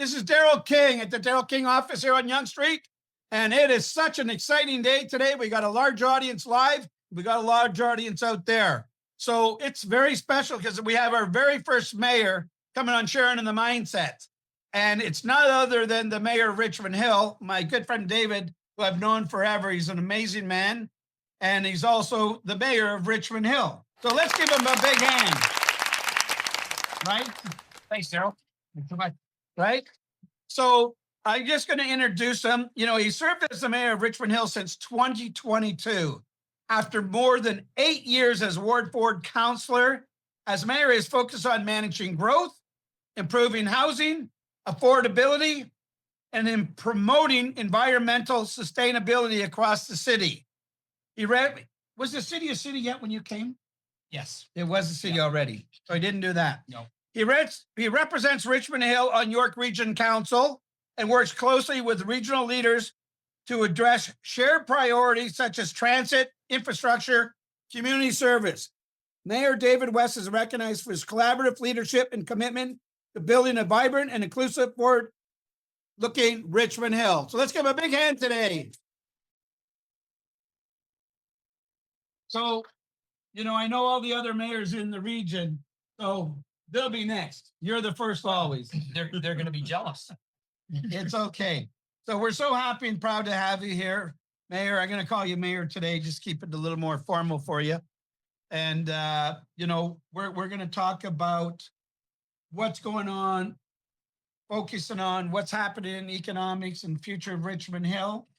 This is Daryl King at the Daryl King office here on Yonge Street. And it is such an exciting day today. We got a large audience live. We got a large audience out there. So it's very special because we have our very first mayor coming on Sharing in the Mindset. And it's none other than the mayor of Richmond Hill, my good friend David, who I've known forever. He's an amazing man. And he's also the mayor of Richmond Hill. So let's give him a big hand. Right? Thanks, Daryl. Thanks so much. Right? So I'm just going to introduce him. You know, he served as the mayor of Richmond Hill since 2022. After more than 8 years as Ward 4 councillor, as mayor, he is focused on managing growth, improving housing, affordability, and in promoting environmental sustainability across the city. Was the city a city yet when you came? Yes. It was a city already, so he didn't do that. No. He represents Richmond Hill on York Region Council and works closely with regional leaders to address shared priorities such as transit, infrastructure, community service. Mayor David West is recognized for his collaborative leadership and commitment to building a vibrant and inclusive forward-looking Richmond Hill. So let's give him a big hand today. So, you know, I know all the other mayors in the region, so they'll be next. You're the first always. They're going to be jealous. It's okay. So we're so happy and proud to have you here, Mayor. I'm going to call you Mayor today. Just keep it a little more formal for you. And, you know, we're going to talk about what's going on, focusing on what's happening in economics and future of Richmond Hill.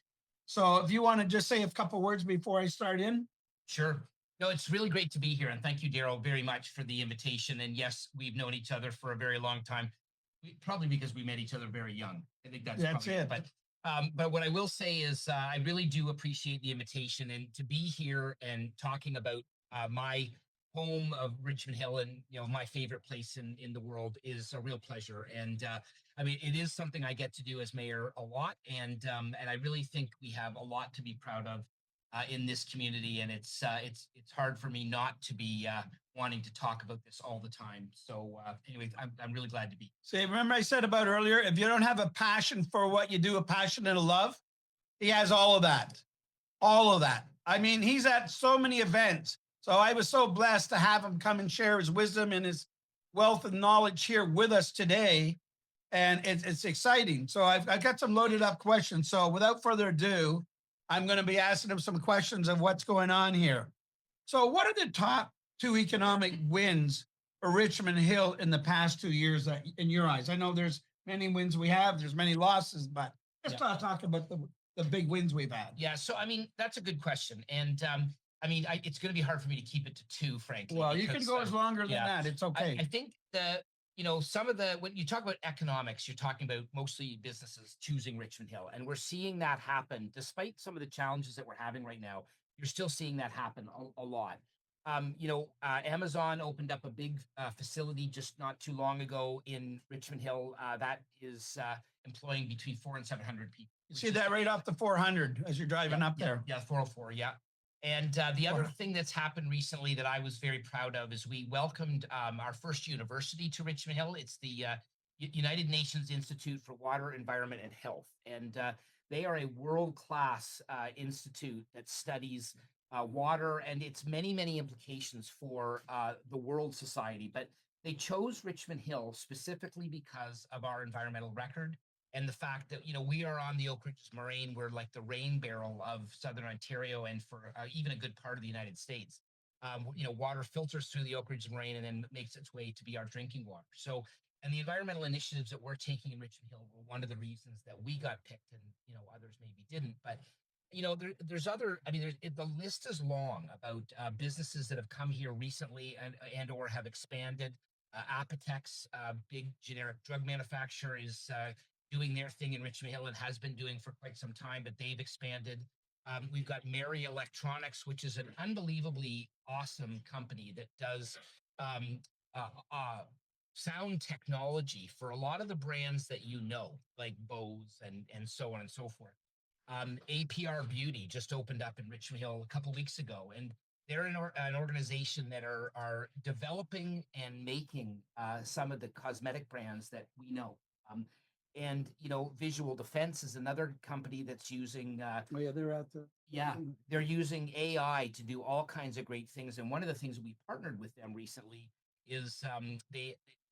So if you want to just say a couple words before I start in. Sure. No, it's really great to be here. And thank you, Daryl, very much for the invitation. And yes, we've known each other for a very long time, probably because we met each other very young. I think that's probably it. But what I will say is I really do appreciate the invitation and to be here and talking about my home of Richmond Hill and, you know, my favorite place in the world is a real pleasure. And I mean, it is something I get to do as mayor a lot. And I really think we have a lot to be proud of in this community. And it's hard for me not to be wanting to talk about this all the time. So anyway, I'm really glad to be. See, remember I said about earlier, if you don't have a passion for what you do, a passion and a love, he has all of that. All of that. I mean, he's at so many events. So I was so blessed to have him come and share his wisdom and his wealth of knowledge here with us today. And it's exciting. So I've got some loaded up questions. So without further ado, I'm going to be asking him some questions of what's going on here. So what are the top 2 economic wins for Richmond Hill in the past 2 years in your eyes? I know there's many wins we have, there's many losses, but let's talk about the big wins we've had. Yeah, so I mean, that's a good question. And I mean, it's going to be hard for me to keep it to 2, frankly. Well, you can go as longer than that. It's okay. I think you know, when you talk about economics, you're talking about mostly businesses choosing Richmond Hill. And we're seeing that happen despite some of the challenges that we're having right now. You're still seeing that happen a lot. You know, Amazon opened up a big facility just not too long ago in Richmond Hill that is employing between 400 and 700 people. You see that right off the 400 as you're driving up there. Yeah, 404, yeah. And the other thing that's happened recently that I was very proud of is we welcomed our first university to Richmond Hill. It's the United Nations Institute for Water, Environment, and Health. And they are a world-class institute that studies water and its many, many implications for the world society. But they chose Richmond Hill specifically because of our environmental record and the fact that, you know, we are on the Oak Ridges Moraine. We're like the rain barrel of Southern Ontario and for even a good part of the United States. You know, water filters through the Oak Ridges Moraine and then makes its way to be our drinking water. So, and the environmental initiatives that we're taking in Richmond Hill were one of the reasons that we got picked and, you know, others maybe didn't. But, you know, there's other, I mean, the list is long about businesses that have come here recently and or have expanded. Apotex, big generic drug manufacturer, is doing their thing in Richmond Hill and has been doing for quite some time, but they've expanded. We've got Mary Electronics, which is an unbelievably awesome company that does sound technology for a lot of the brands that you know, like Bose and so on and so forth. APR Beauty just opened up in Richmond Hill a couple of weeks ago, and they're an organization that are developing and making some of the cosmetic brands that we know. And, Visual Defense is another company that's using, Oh yeah, they're at the. yeah, they're using AI to do all kinds of great things. And one of the things we partnered with them recently is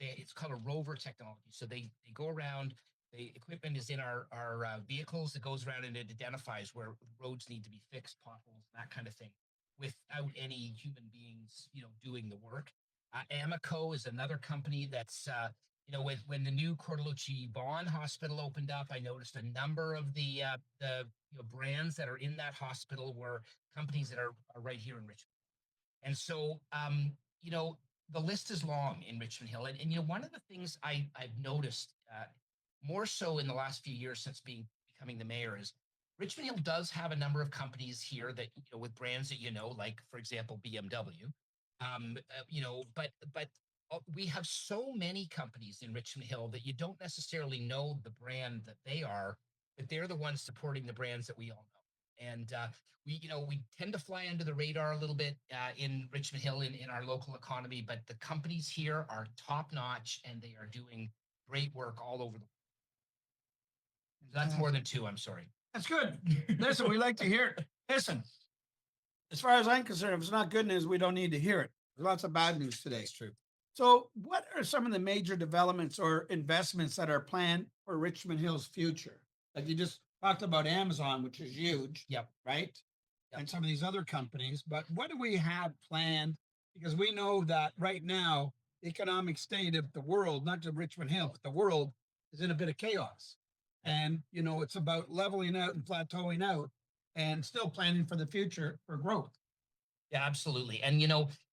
it's called a rover technology. So they go around. The equipment is in our vehicles. It goes around and it identifies where roads need to be fixed, potholes, that kind of thing, without any human beings, doing the work. Amico is another company that's when the new Cordelucci Vaughan Hospital opened up, I noticed a number of the brands that are in that hospital were companies that are right here in Richmond. And so, the list is long in Richmond Hill. And one of the things I've noticed more so in the last few years since becoming the mayor is Richmond Hill does have a number of companies here that, with brands that, like, for example, BMW. But we have so many companies in Richmond Hill that you don't necessarily know the brand that they are, but they're the ones supporting the brands that we all know. And we tend to fly under the radar a little bit in Richmond Hill in our local economy, but the companies here are top notch and they are doing great work all over the world. That's more than two. I'm sorry. That's good. Listen, we like to hear it. Listen, as far as I'm concerned, if it's not good news, we don't need to hear it. There's lots of bad news today. That's true. So, what are some of the major developments or investments that are planned for Richmond Hill's future? Like you just talked about Amazon, which is huge. Yep. Right. Yep. And some of these other companies. But what do we have planned? Because we know that right now, the economic state of the world, not just Richmond Hill, but the world is in a bit of chaos. And, it's about leveling out and plateauing out and still planning for the future for growth. Yeah, absolutely. And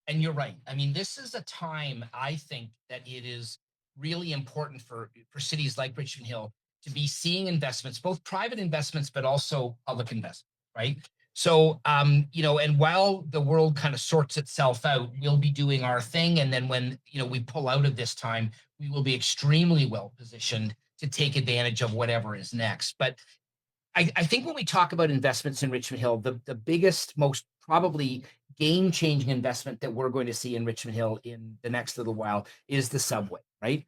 and you're right. I mean, this is a time I think that it is really important for cities like Richmond Hill to be seeing investments, both private investments, but also public investment, right? So, and while the world kind of sorts itself out, we'll be doing our thing. And then when, we pull out of this time, we will be extremely well positioned to take advantage of whatever is next. But I think when we talk about investments in Richmond Hill, the biggest, most probably game-changing investment that we're going to see in Richmond Hill in the next little while is the subway, right?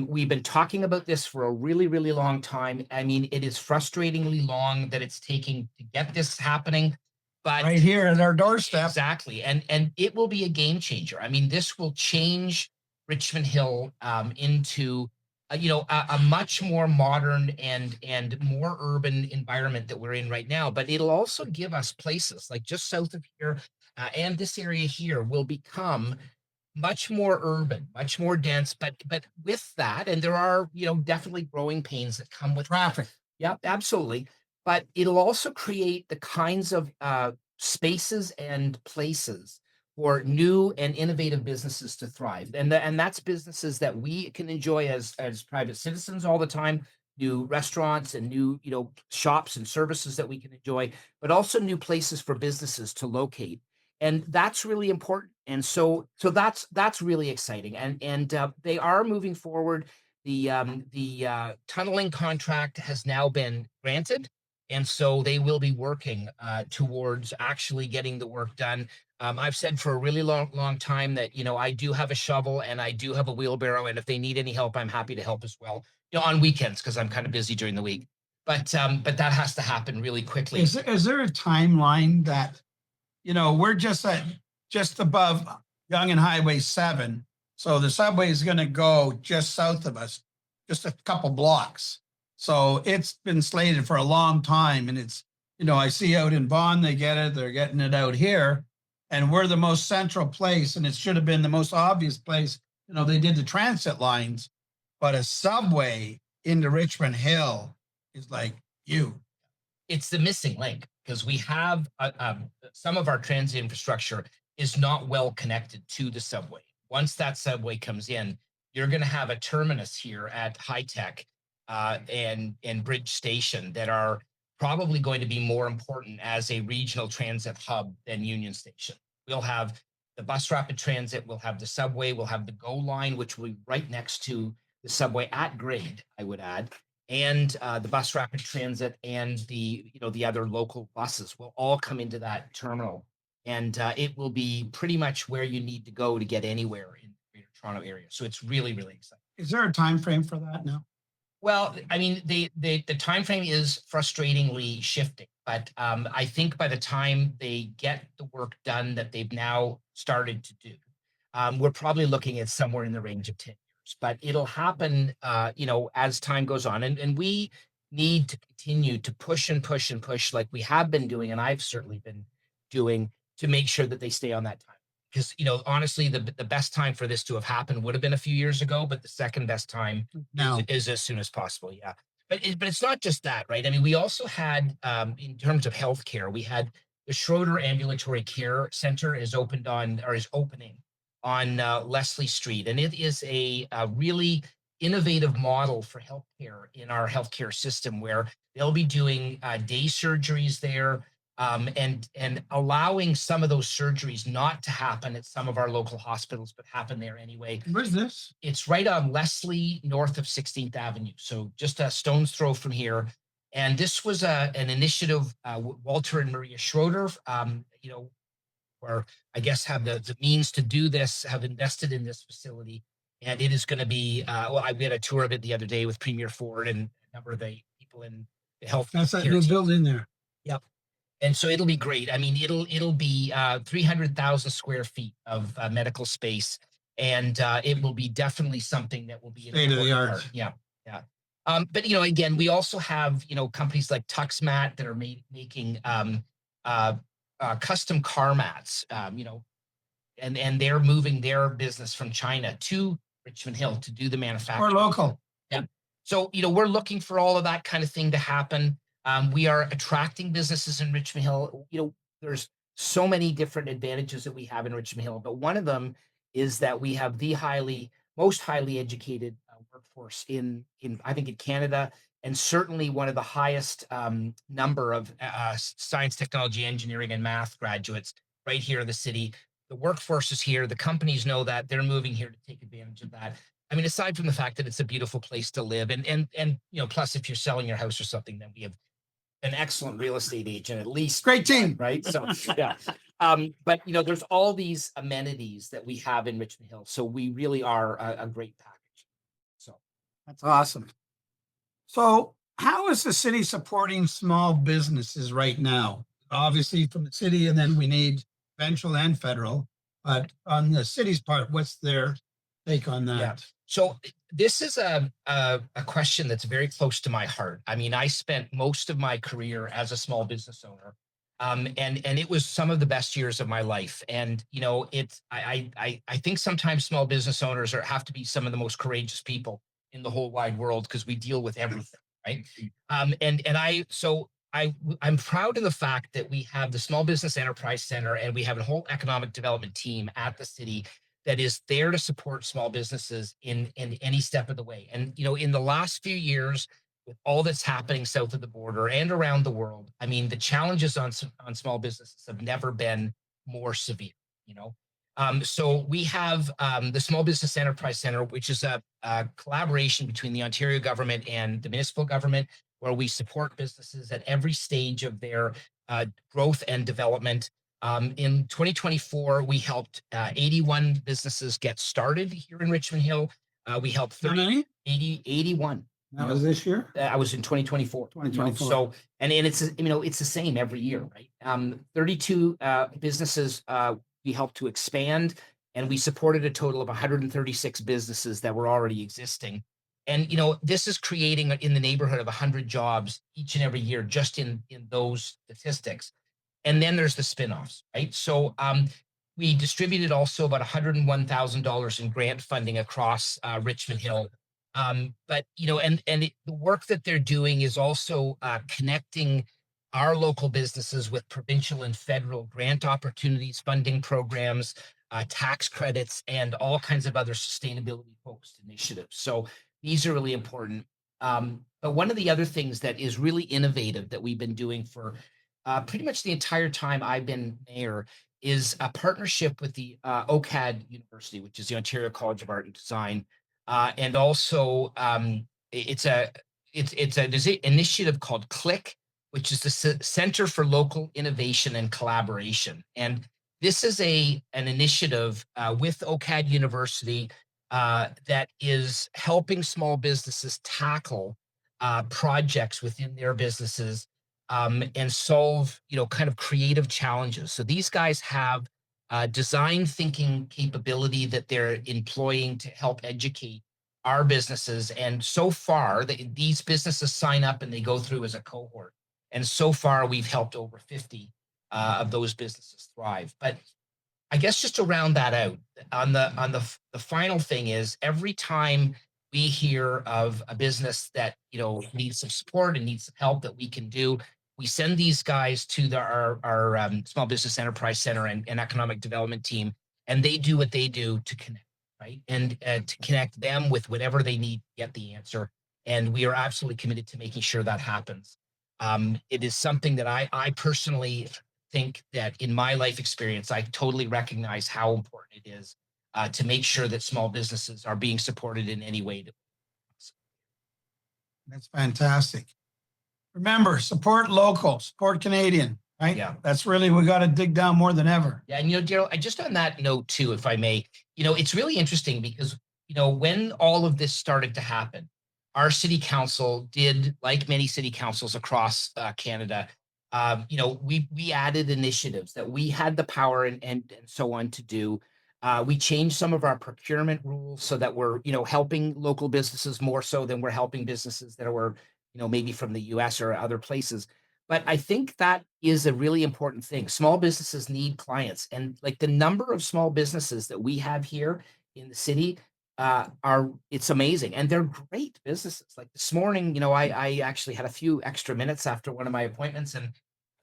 We've been talking about this for a really, really long time. I mean, it is frustratingly long that it's taking to get this happening, but Right here at our doorstep. exactly, and it will be a game changer. I mean, this will change Richmond Hill into a much more modern and more urban environment that we're in right now. But it'll also give us places like just south of here and this area here will become much more urban, much more dense. But with that, and there are definitely growing pains that come with Traffic. Yep, absolutely. But it'll also create the kinds of spaces and places for new and innovative businesses to thrive. And that's businesses that we can enjoy as private citizens all the time, new restaurants and new, shops and services that we can enjoy, but also new places for businesses to locate. And that's really important. And so that's really exciting. And they are moving forward. The tunneling contract has now been granted, and so they will be working towards actually getting the work done. I've said for a really long time that I do have a shovel and I do have a wheelbarrow, and if they need any help, I'm happy to help as well. On weekends because I'm kind of busy during the week. But that has to happen really quickly. Is there a timeline that, we're just above Yonge and Highway 7. So the subway is going to go just south of us, just a couple blocks. So it's been slated for a long time. And it's, I see out in Vaughan, they get it, they're getting it out here. And we're the most central place. And it should have been the most obvious place. They did the transit lines, but a subway into Richmond Hill is like it's the missing link because we have some of our transit infrastructure is not well connected to the subway. Once that subway comes in, you're going to have a terminus here at High Tech and Bridge Station that are probably going to be more important as a regional transit hub than Union Station. We'll have the bus rapid transit, we'll have the subway, we'll have the GO line, which will be right next to the subway at grade, I would add. And the bus rapid transit and the other local buses will all come into that terminal, and it will be pretty much where you need to go to get anywhere in the Greater Toronto area. So it's really, really exciting. Is there a time frame for that now? Well, I mean, the time frame is frustratingly shifting, but I think by the time they get the work done that they've now started to do, we're probably looking at somewhere in the range of 10 years. But it'll happen, as time goes on, and we need to continue to push and push and push like we have been doing, and I've certainly been doing to make sure that they stay on that time. Because honestly, the best time for this to have happened would have been a few years ago, but the second best time Now, is as soon as possible. Yeah. But it's not just that, right? I mean, we also had, in terms of healthcare, we had the Schroeder Ambulatory Care Center is opened on or is opening on Leslie Street, and it is a really innovative model for healthcare in our healthcare system, where they'll be doing day surgeries there, and allowing some of those surgeries not to happen at some of our local hospitals, but happen there anyway. where's this? It's right on Leslie, north of 16th Avenue, so just a stone's throw from here. And this was an initiative, Walter and Maria Schroeder, or I guess have the means to do this, have invested in this facility. And it is going to be, I did a tour of it the other day with Premier Ford and a number of the people in the health. That's that care new team. building there. Yep. And so it'll be great. I mean, it'll be 300,000 square feet of medical space, and it will be definitely something that will be an State of the important art. part. Yeah, yeah. But again, we also have companies like Tuxmat that are making custom car mats. And they're moving their business from China to Richmond Hill to do the manufacturing. Or local. Yeah. So, we're looking for all of that kind of thing to happen. We are attracting businesses in Richmond Hill. There's so many different advantages that we have in Richmond Hill, but one of them is that we have the most highly educated workforce in I think in Canada, and certainly one of the highest number of science, technology, engineering, and math graduates right here in the city. The workforce is here. The companies know that they're moving here to take advantage of that. I mean, aside from the fact that it's a beautiful place to live, and plus if you're selling your house or something, then we have an excellent real estate agent, at least. Great team. Right. So, yeah. But there's all these amenities that we have in Richmond Hill. So we really are a great package. So That's awesome. So how is the city supporting small businesses right now? Obviously from the city, and then we need provincial and federal, but on the city's part, what's their take on that? Yeah. So this is a question that's very close to my heart. I mean, I spent most of my career as a small business owner. And it was some of the best years of my life. And I think sometimes small business owners have to be some of the most courageous people in the whole wide world, because we deal with everything, right? I'm proud of the fact that we have the Small Business Enterprise Center, and we have a whole economic development team at the city that is there to support small businesses in any step of the way. And in the last few years, with all that's happening south of the border and around the world, I mean, the challenges on small businesses have never been more severe. So we have the Small Business Enterprise Center, which is a collaboration between the Ontario government and the municipal government, where we support businesses at every stage of their growth and development. In 2024, we helped 81 businesses get started here in Richmond Hill. We helped 81. That was this year? I was in 2024. 2024. So, and it's the same every year, right? 32 businesses we helped to expand, and we supported a total of 136 businesses that were already existing. And this is creating in the neighborhood of 100 jobs each and every year, just in those statistics. And then there's the spinoffs, right? So we distributed also about $101,000 in grant funding across Richmond Hill. But the work that they're doing is also connecting our local businesses with provincial and federal grant opportunities, funding programs, tax credits, and all kinds of other sustainability focused initiatives. So these are really important. But one of the other things that is really innovative that we've been doing for pretty much the entire time I've been mayor is a partnership with the OCAD University, which is the Ontario College of Art and Design. And also it's an initiative called CLIck, which is the Center for Local Innovation and Collaboration. And this is an initiative with OCAD University that is helping small businesses tackle projects within their businesses and solve, kind of creative challenges. So these guys have design thinking capability that they're employing to help educate our businesses. And so far, these businesses sign up and they go through as a cohort. And so far, we've helped over 50 of those businesses thrive. But I guess just to round that out, the final thing is every time we hear of a business that needs some support and needs some help that we can do, we send these guys to our small business enterprise center and economic development team, and they do what they do to connect, right, and to connect them with whatever they need to get the answer. And we are absolutely committed to making sure that happens. It is something that I personally think that in my life experience, I totally recognize how important it is to make sure that small businesses are being supported in any way. That's fantastic. Remember, support local, support Canadian, right? Yeah. That's really, we got to dig down more than ever. Yeah. And, Daryl, I just on that note too, if I may, it's really interesting because, when all of this started to happen, our city council did, like many city councils across Canada, we added initiatives that we had the power and so on to do. We changed some of our procurement rules so that we're, helping local businesses more so than we're helping businesses that were, maybe from the US or other places. But I think that is a really important thing. Small businesses need clients, and like the number of small businesses that we have here in the city it's amazing, and they're great businesses. Like this morning, I actually had a few extra minutes after one of my appointments, and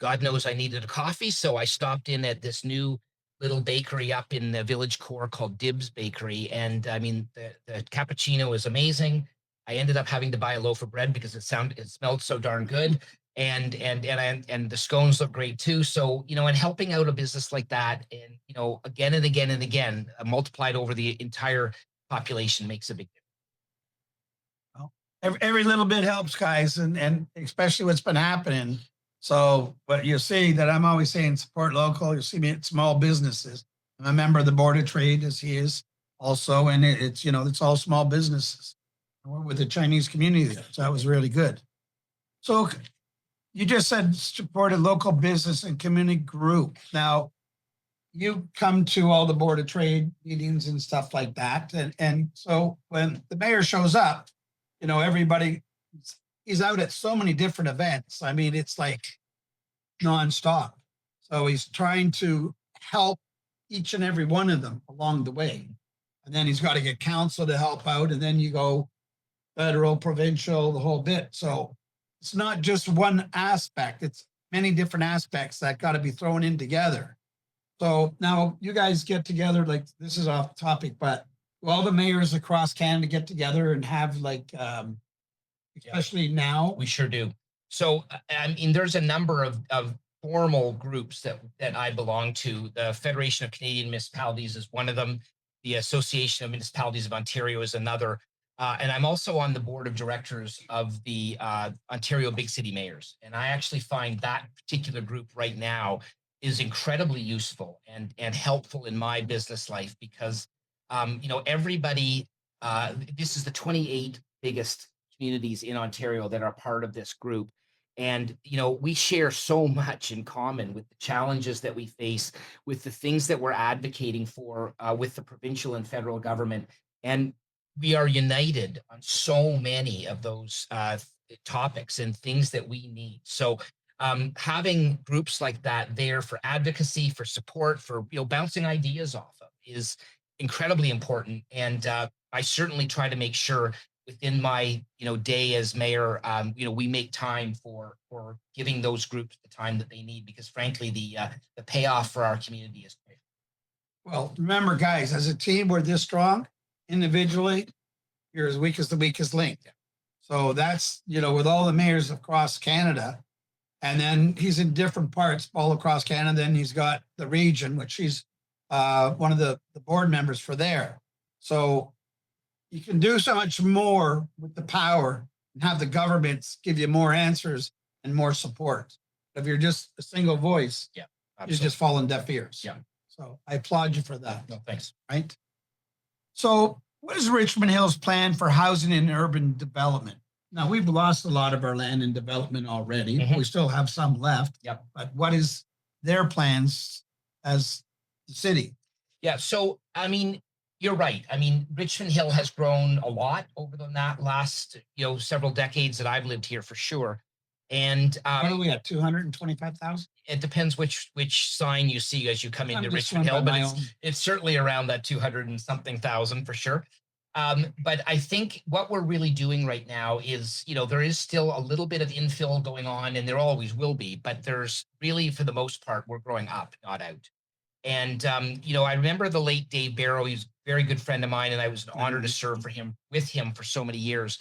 God knows I needed a coffee, so I stopped in at this new little bakery up in the village core called Dibs Bakery, and I mean the cappuccino is amazing. I ended up having to buy a loaf of bread because it smelled so darn good, and the scones look great too. So and helping out a business like that, and again and again and again, multiplied over the entire population makes a big difference. Well, every little bit helps, guys, and especially what's been happening. So, but you see that I'm always saying support local. You see me at small businesses. I'm a member of the board of trade, as he is also, and it's it's all small businesses. We're with the Chinese community there, so that was really good. So, you just said supported local business and community group. Now, you come to all the board of trade meetings and stuff like that, and so when the mayor shows up, everybody, he's out at so many different events. I mean, it's like nonstop. So he's trying to help each and every one of them along the way, and then he's got to get council to help out, and then you go federal, provincial, the whole bit. So it's not just one aspect; it's many different aspects that got to be thrown in together. So now you guys get together, like this is off topic, but all the mayors across Canada get together and have like, especially now. We sure do. So, I mean, there's a number of formal groups that I belong to. The Federation of Canadian Municipalities is one of them. The Association of Municipalities of Ontario is another. And I'm also on the board of directors of the Ontario Big City Mayors. And I actually find that particular group right now is incredibly useful and helpful in my business life because, everybody, this is the 28 biggest communities in Ontario that are part of this group. And, we share so much in common with the challenges that we face, with the things that we're advocating for with the provincial and federal government. And we are united on so many of those topics and things that we need. So having groups like that there for advocacy, for support, for bouncing ideas off of is incredibly important. And I certainly try to make sure within my day as mayor, we make time for giving those groups the time that they need because frankly the payoff for our community is great. Well, remember, guys, as a team, we're this strong. Individually, you're as weak as the weakest link. So that's with all the mayors across Canada. And then he's in different parts all across Canada. Then he's got the region, which he's one of the board members for there. So you can do so much more with the power and have the governments give you more answers and more support. If you're just a single voice, Yeah, you're just falling deaf ears. Yeah. So I applaud you for that. No, thanks. Right. So What is Richmond Hill's plan for housing and urban development? Now, we've lost a lot of our land in development already. Mhm. We still have some left. Yep. But what is their plans as the city? Yeah. So, I mean, you're right. I mean, Richmond Hill has grown a lot over the last, several decades that I've lived here for sure. And What are we at, 225,000? it depends which sign you see as you come into I'm just Richmond going Hill, by but my own. it's certainly around that 200 and something thousand for sure. But I think what we're really doing right now is, there is still a little bit of infill going on, and there always will be, but there's really, for the most part, we're growing up, not out. And I remember the late Dave Barrow. He's a very good friend of mine, and I was an honor to serve with him for so many years.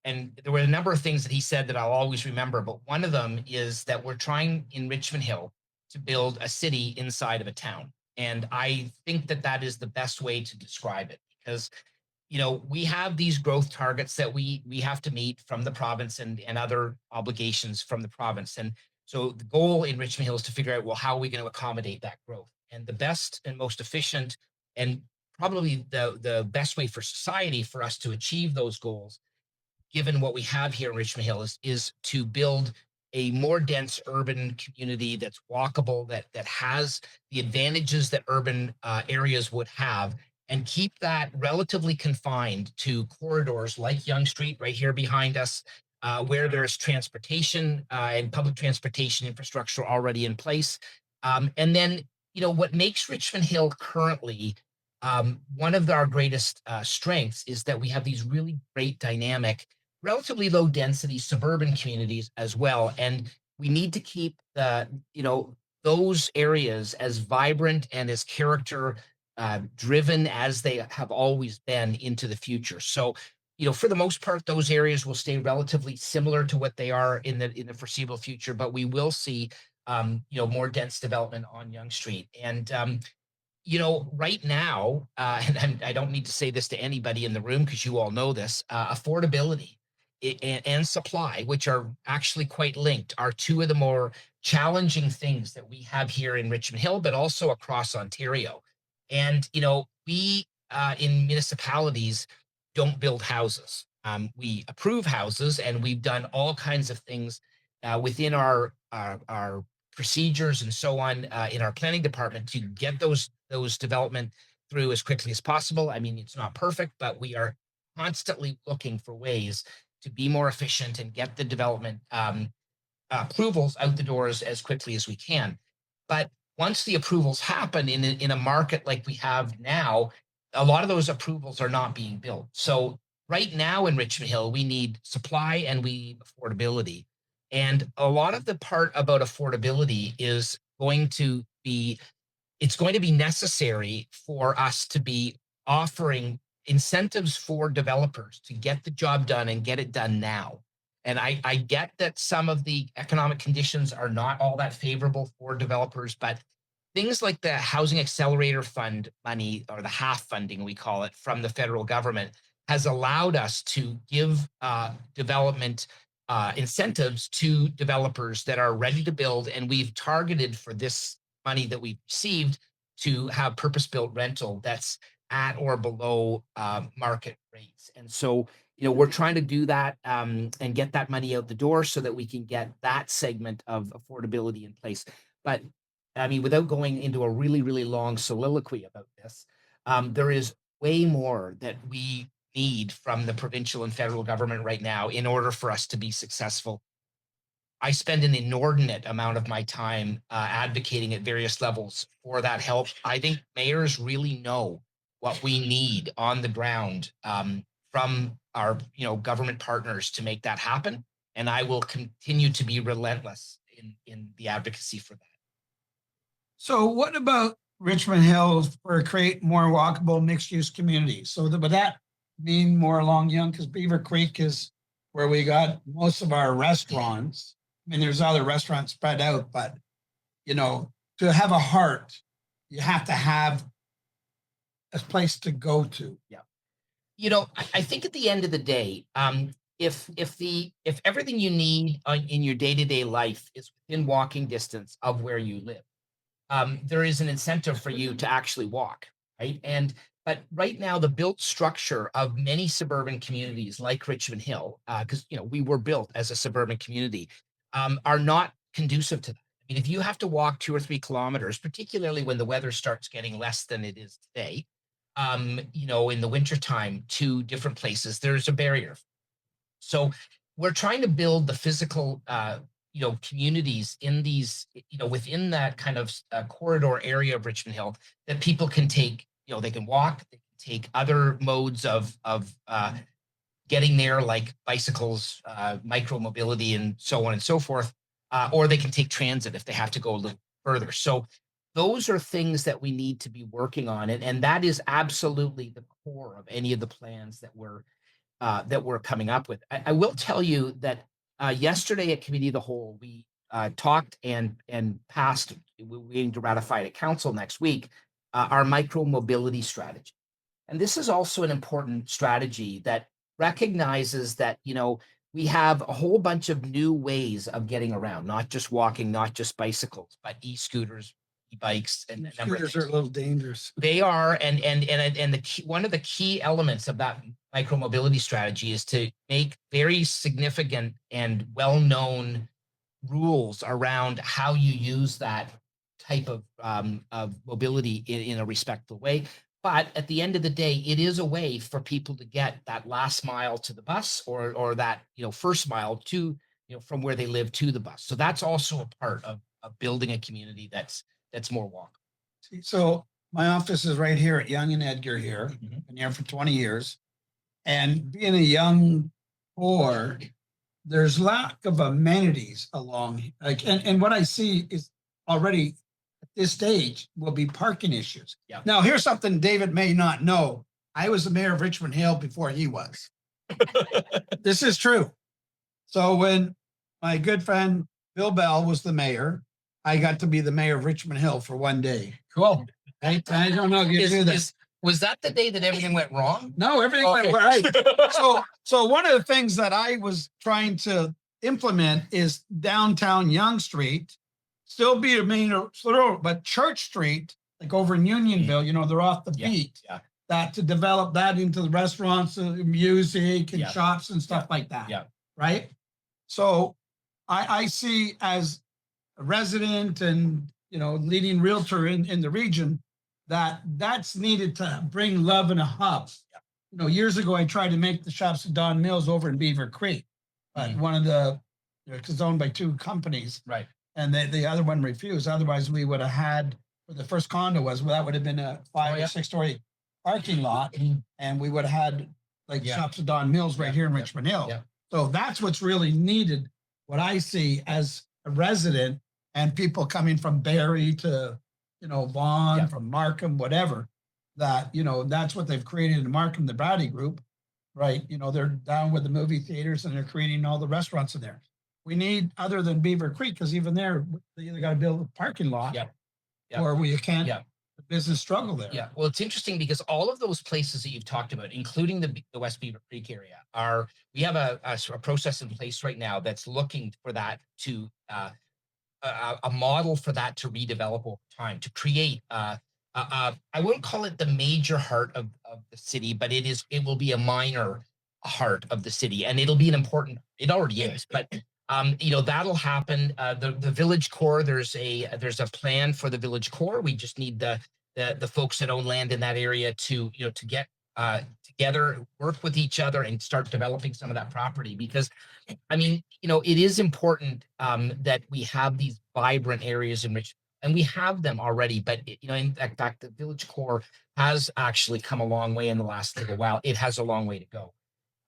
And there were a number of things that he said that I'll always remember, but one of them is that we're trying in Richmond Hill to build a city inside of a town. And I think that that is the best way to describe it, because we have these growth targets that we have to meet from the province, and other obligations from the province. And so the goal in Richmond Hill is to figure out, well, how are we going to accommodate that growth? And the best and most efficient, and probably the best way for society for us to achieve those goals, given what we have here in Richmond Hill, is to build a more dense urban community that's walkable, that has the advantages that urban areas would have, and keep that relatively confined to corridors like Yonge Street right here behind us, where there's transportation and public transportation infrastructure already in place. And then, what makes Richmond Hill currently one of our greatest strengths is that we have these really great dynamic, relatively low density suburban communities as well. And we need to keep those areas as vibrant and as character driven as they have always been into the future. So, for the most part, those areas will stay relatively similar to what they are in the foreseeable future, but we will see more dense development on Yonge Street. And right now, and I don't need to say this to anybody in the room because you all know this, affordability and supply, which are actually quite linked, are two of the more challenging things that we have here in Richmond Hill, but also across Ontario. And, we in municipalities don't build houses. We approve houses, and we've done all kinds of things within our procedures and so on in our planning department to get those development through as quickly as possible. I mean, it's not perfect, but we are constantly looking for ways to be more efficient and get the development approvals out the doors as quickly as we can. But once the approvals happen in a market like we have now, a lot of those approvals are not being built. So right now in Richmond Hill, we need supply and we need affordability. And a lot of the part about affordability is going to be it's going to be necessary for us to be offering incentives for developers to get the job done and get it done now. And I get that some of the economic conditions are not all that favorable for developers, but things like the Housing Accelerator Fund money, or the half funding we call it, from the federal government, has allowed us to give development incentives to developers that are ready to build. And we've targeted for this money that we've received to have purpose-built rental that's at or below market rates. And so, we're trying to do that and get that money out the door so that we can get that segment of affordability in place. But I mean, without going into a really, really long soliloquy about this, there is way more that we need from the provincial and federal government right now in order for us to be successful. I spend an inordinate amount of my time advocating at various levels for that help. I think mayors really know what we need on the ground from our, government partners to make that happen. And I will continue to be relentless in the advocacy for that. So what about Richmond Hill for create more walkable mixed use communities? So would that mean more along Young? Because Beaver Creek is where we got most of our restaurants. I mean, there's other restaurants spread out, but to have a heart, you have to have a place to go to. Yeah. I think at the end of the day, if everything you need in your day-to-day life is within walking distance of where you live, there is an incentive for you to actually walk, right? And But right now, the built structure of many suburban communities like Richmond Hill, because we were built as a suburban community, are not conducive to that. I mean, if you have to walk 2 or 3 kilometers, particularly when the weather starts getting less than it is today, in the wintertime to different places, there's a barrier. So we're trying to build the physical, communities in these, within that kind of corridor area of Richmond Hill that people can take. They can walk, they can take other modes of getting there, like bicycles, micro mobility, and so on and so forth, or they can take transit if they have to go a little further. So those are things that we need to be working on, and that is absolutely the core of any of the plans that we're coming up with. I will tell you that yesterday at Committee of the Whole, we talked and passed. We're waiting to ratify it at Council next week. Our micro mobility strategy, and this is also an important strategy that recognizes that we have a whole bunch of new ways of getting around, not just walking, not just bicycles, but e-scooters, e-bikes, and a number of Scooters are a things. little dangerous. They are, and one of the key elements of that micro mobility strategy is to make very significant and well-known rules around how you use that type of mobility in a respectful way. But at the end of the day, it is a way for people to get that last mile to the bus, or that first mile to from where they live to the bus. So that's also a part of building a community that's more walkable. So my office is right here at Young and Edgar here. Mhm. Been here for 20 years. And being a young poor, there's lack of amenities along, and what I see is already at this stage will be parking issues. Yeah. Now, here's something David may not know. I was the mayor of Richmond Hill before he was. This is true. So when my good friend Bill Bell was the mayor, I got to be the mayor of Richmond Hill for one day. Cool. Right? I don't know if you do this. Was that the day that everything went wrong? No, everything went right. So one of the things that I was trying to implement is downtown Yonge Street, still be a main thoroughfare, but Church Street, like over in Unionville, they're off the beat. Yeah. That to develop that into the restaurants, music and Yeah. shops and stuff like that. Yeah. Right. So I see as a resident and leading realtor in the region that's needed to bring love in a hub. Years ago I tried to make the shops at Don Mills over in Beaver Creek, but one of the because it's owned by two companies, Right. and the other one refused. Otherwise, we would have had where the first condo was. Well, that would have been a 5 or 6 story parking lot, and we would have had like shops at Don Mills right here in Richmond Hill. Yeah. So that's what's really needed. What I see as a resident and people coming from Barrie to Vaughan, from Markham, whatever, that's what they've created in Markham, the Browdy Group, right? They're down with the movie theaters and they're creating all the restaurants in there. We need, other than Beaver Creek, because even there, they either got to build a parking lot or we can't, the business struggle there. Yeah. Well, it's interesting because all of those places that you've talked about, including the West Beaver Creek area, we have a process in place right now that's looking for that to, a model for that to redevelop over time, to create I wouldn't call it the major heart of the city, but it will be a minor heart of the city, and it'll be it already is, but that'll happen. The village core, there's a plan for the village core. We just need the folks that own land in that area to get together, work with each other, and start developing some of that property. Because it is important that we have these vibrant areas in which, and we have them already, but in fact, the village core has actually come a long way in the last little while. It has a long way to go.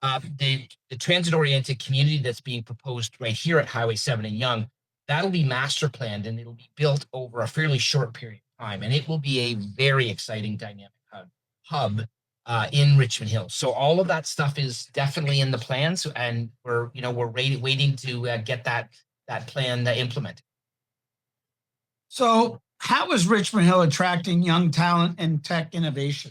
The transit-oriented community that's being proposed right here at Highway 7 in Yonge, that'll be master planned, and it'll be built over a fairly short period of time, and it will be a very exciting dynamic hub in Richmond Hill. So all of that stuff is definitely in the plans, and we're waiting to get that plan implemented. So how is Richmond Hill attracting young talent and tech innovation?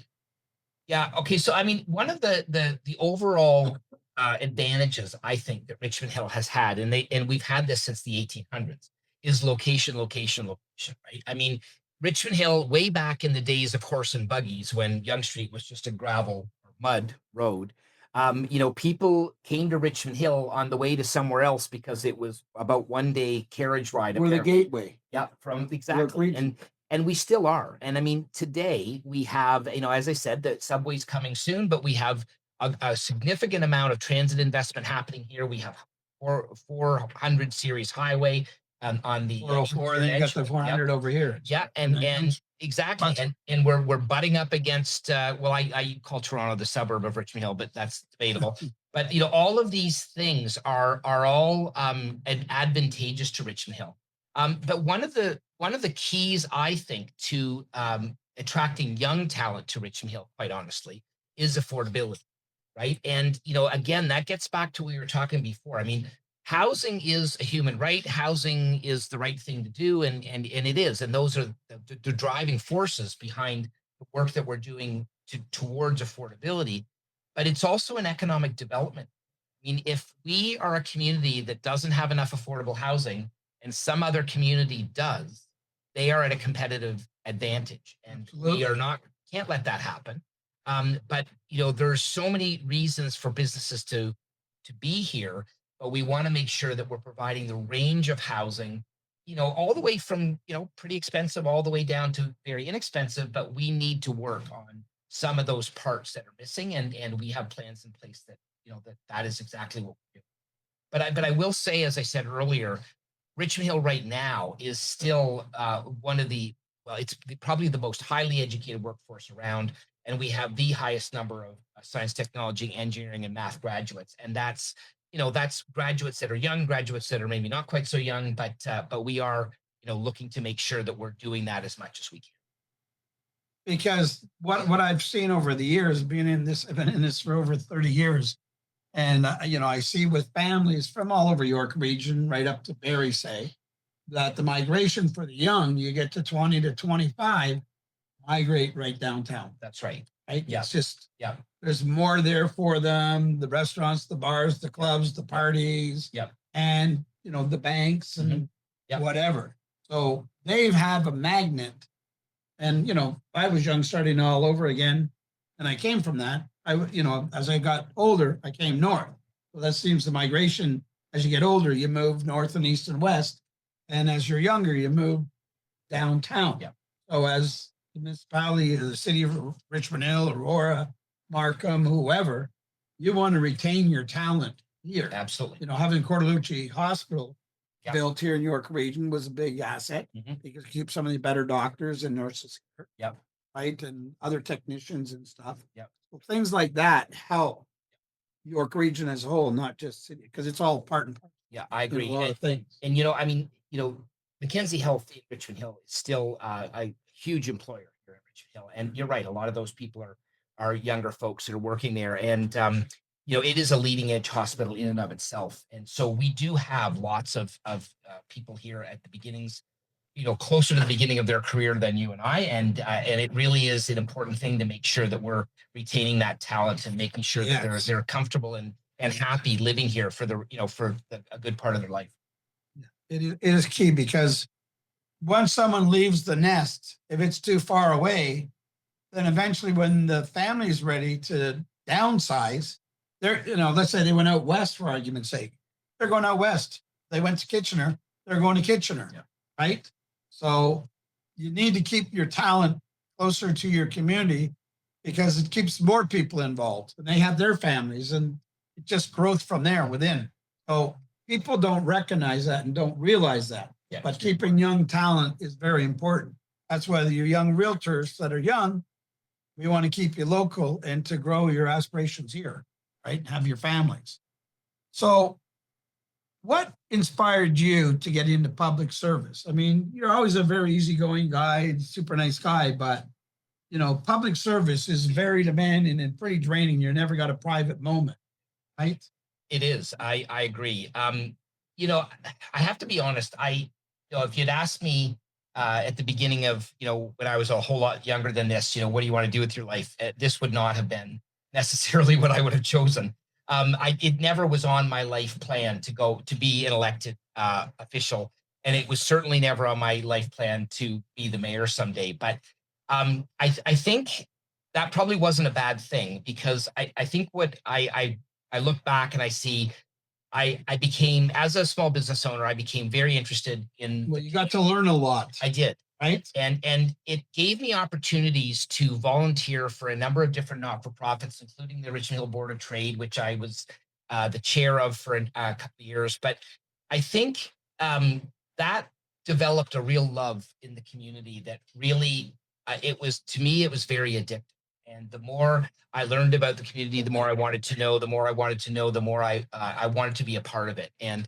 Yeah. Okay. So, one of the overall advantages I think that Richmond Hill has had, and we've had this since the 1800s, is location, right? Richmond Hill, way back in the days of horse and buggies, when Yonge Street was just a gravel or mud road, people came to Richmond Hill on the way to somewhere else because it was about 1 day carriage ride. We're the gateway. Yeah, from exactly. region. And we still are. And I mean, today we have, as I said, the subway's coming soon, but we have a significant amount of transit investment happening here. We have 400 series highway on the 404, then you got the 400 over here. Yeah, and exactly, and we're butting up against. I call Toronto the suburb of Richmond Hill, but that's debatable. But all of these things are all advantageous to Richmond Hill. But one of the keys, I think, to attracting young talent to Richmond Hill, quite honestly, is affordability, right? And again, that gets back to what we were talking before. I mean, housing is a human right. Housing is the right thing to do, and it is. And those are the driving forces behind the work that we're doing towards affordability. But it's also an economic development. I mean, if we are a community that doesn't have enough affordable housing and some other community does, they are at a competitive advantage, and we can't let that happen. But there's so many reasons for businesses to be here, but we want to make sure that we're providing the range of housing, all the way from pretty expensive all the way down to very inexpensive. But we need to work on some of those parts that are missing, and we have plans in place that that is exactly what we do. But I will say, as I said earlier, Richmond Hill right now is still it's probably the most highly educated workforce around, and we have the highest number of science, technology, engineering, and math graduates. And that's graduates that are young, graduates that are maybe not quite so young, but we are looking to make sure that we're doing that as much as we can. Because what I've seen over the years, I've been in this for over 30 years. And, I see with families from all over York region, right up to Barrie, say, that the migration for the young, you get to 20 to 25, migrate right downtown. That's right. Right? Yeah. It's just, yeah. There's more there for them, the restaurants, the bars, the clubs, the parties, and, the banks and whatever. So they have a magnet. And, I was young starting all over again, and I came from that. As I got older, I came north. So that seems the migration. As you get older, you move north and east and west. And as you're younger, you move downtown. Yeah. So as the municipality, the city of Richmond Hill, Aurora, Markham, whoever, you want to retain your talent here. Absolutely. Having Cordalucci Hospital built here in York region was a big asset because you keep some of the better doctors and nurses here. Yep. Right. And other technicians and stuff. Yep. So things like that help York region as a whole, not just city, because it's all part and part. Yeah, I agree. A lot of things. And Mackenzie Health in Richmond Hill is still a huge employer here in Richmond Hill. And you're right, a lot of those people are younger folks that are working there. And it is a leading edge hospital in and of itself. And so we do have lots of people here at the beginnings, closer to the beginning of their career than you and I. And it really is an important thing to make sure that we're retaining that talent and making sure that they're comfortable and happy living here for a good part of their life. It is key, because once someone leaves the nest, if it's too far away, then eventually when the family's ready to downsize, let's say they went out west, for argument's sake, they're going out west. They went to Kitchener, they're going to Kitchener, right? So you need to keep your talent closer to your community, because it keeps more people involved and they have their families, and it just growth from there within. So people don't recognize that and don't realize that. Yeah, but keeping young talent is very important. That's why you're young realtors that are young, we want to keep you local and to grow your aspirations here, right? And have your families. So what inspired you to get into public service? I mean, you're always a very easygoing guy, super nice guy, but public service is very demanding and pretty draining. You never got a private moment, right? It is. I agree. I have to be honest. If you'd asked me at the beginning of, when I was a whole lot younger than this, what do you want to do with your life? This would not have been necessarily what I would have chosen. It never was on my life plan to be an elected official. and it was certainly never on my life plan to be the mayor someday. But I think that probably wasn't a bad thing, because I think what I look back and I see, I became, as a small business owner, I became very interested in. Well, you got to learn a lot, I did. right? And it gave me opportunities to volunteer for a number of different not-for-profits, including the Richmond Hill Board of Trade, which I was the chair of for a couple of years. But I think that developed a real love in the community that really, it was, to me, it was very addictive. And the more I learned about the community, the more I wanted to know, the more I wanted to know, the more I wanted to be a part of it. And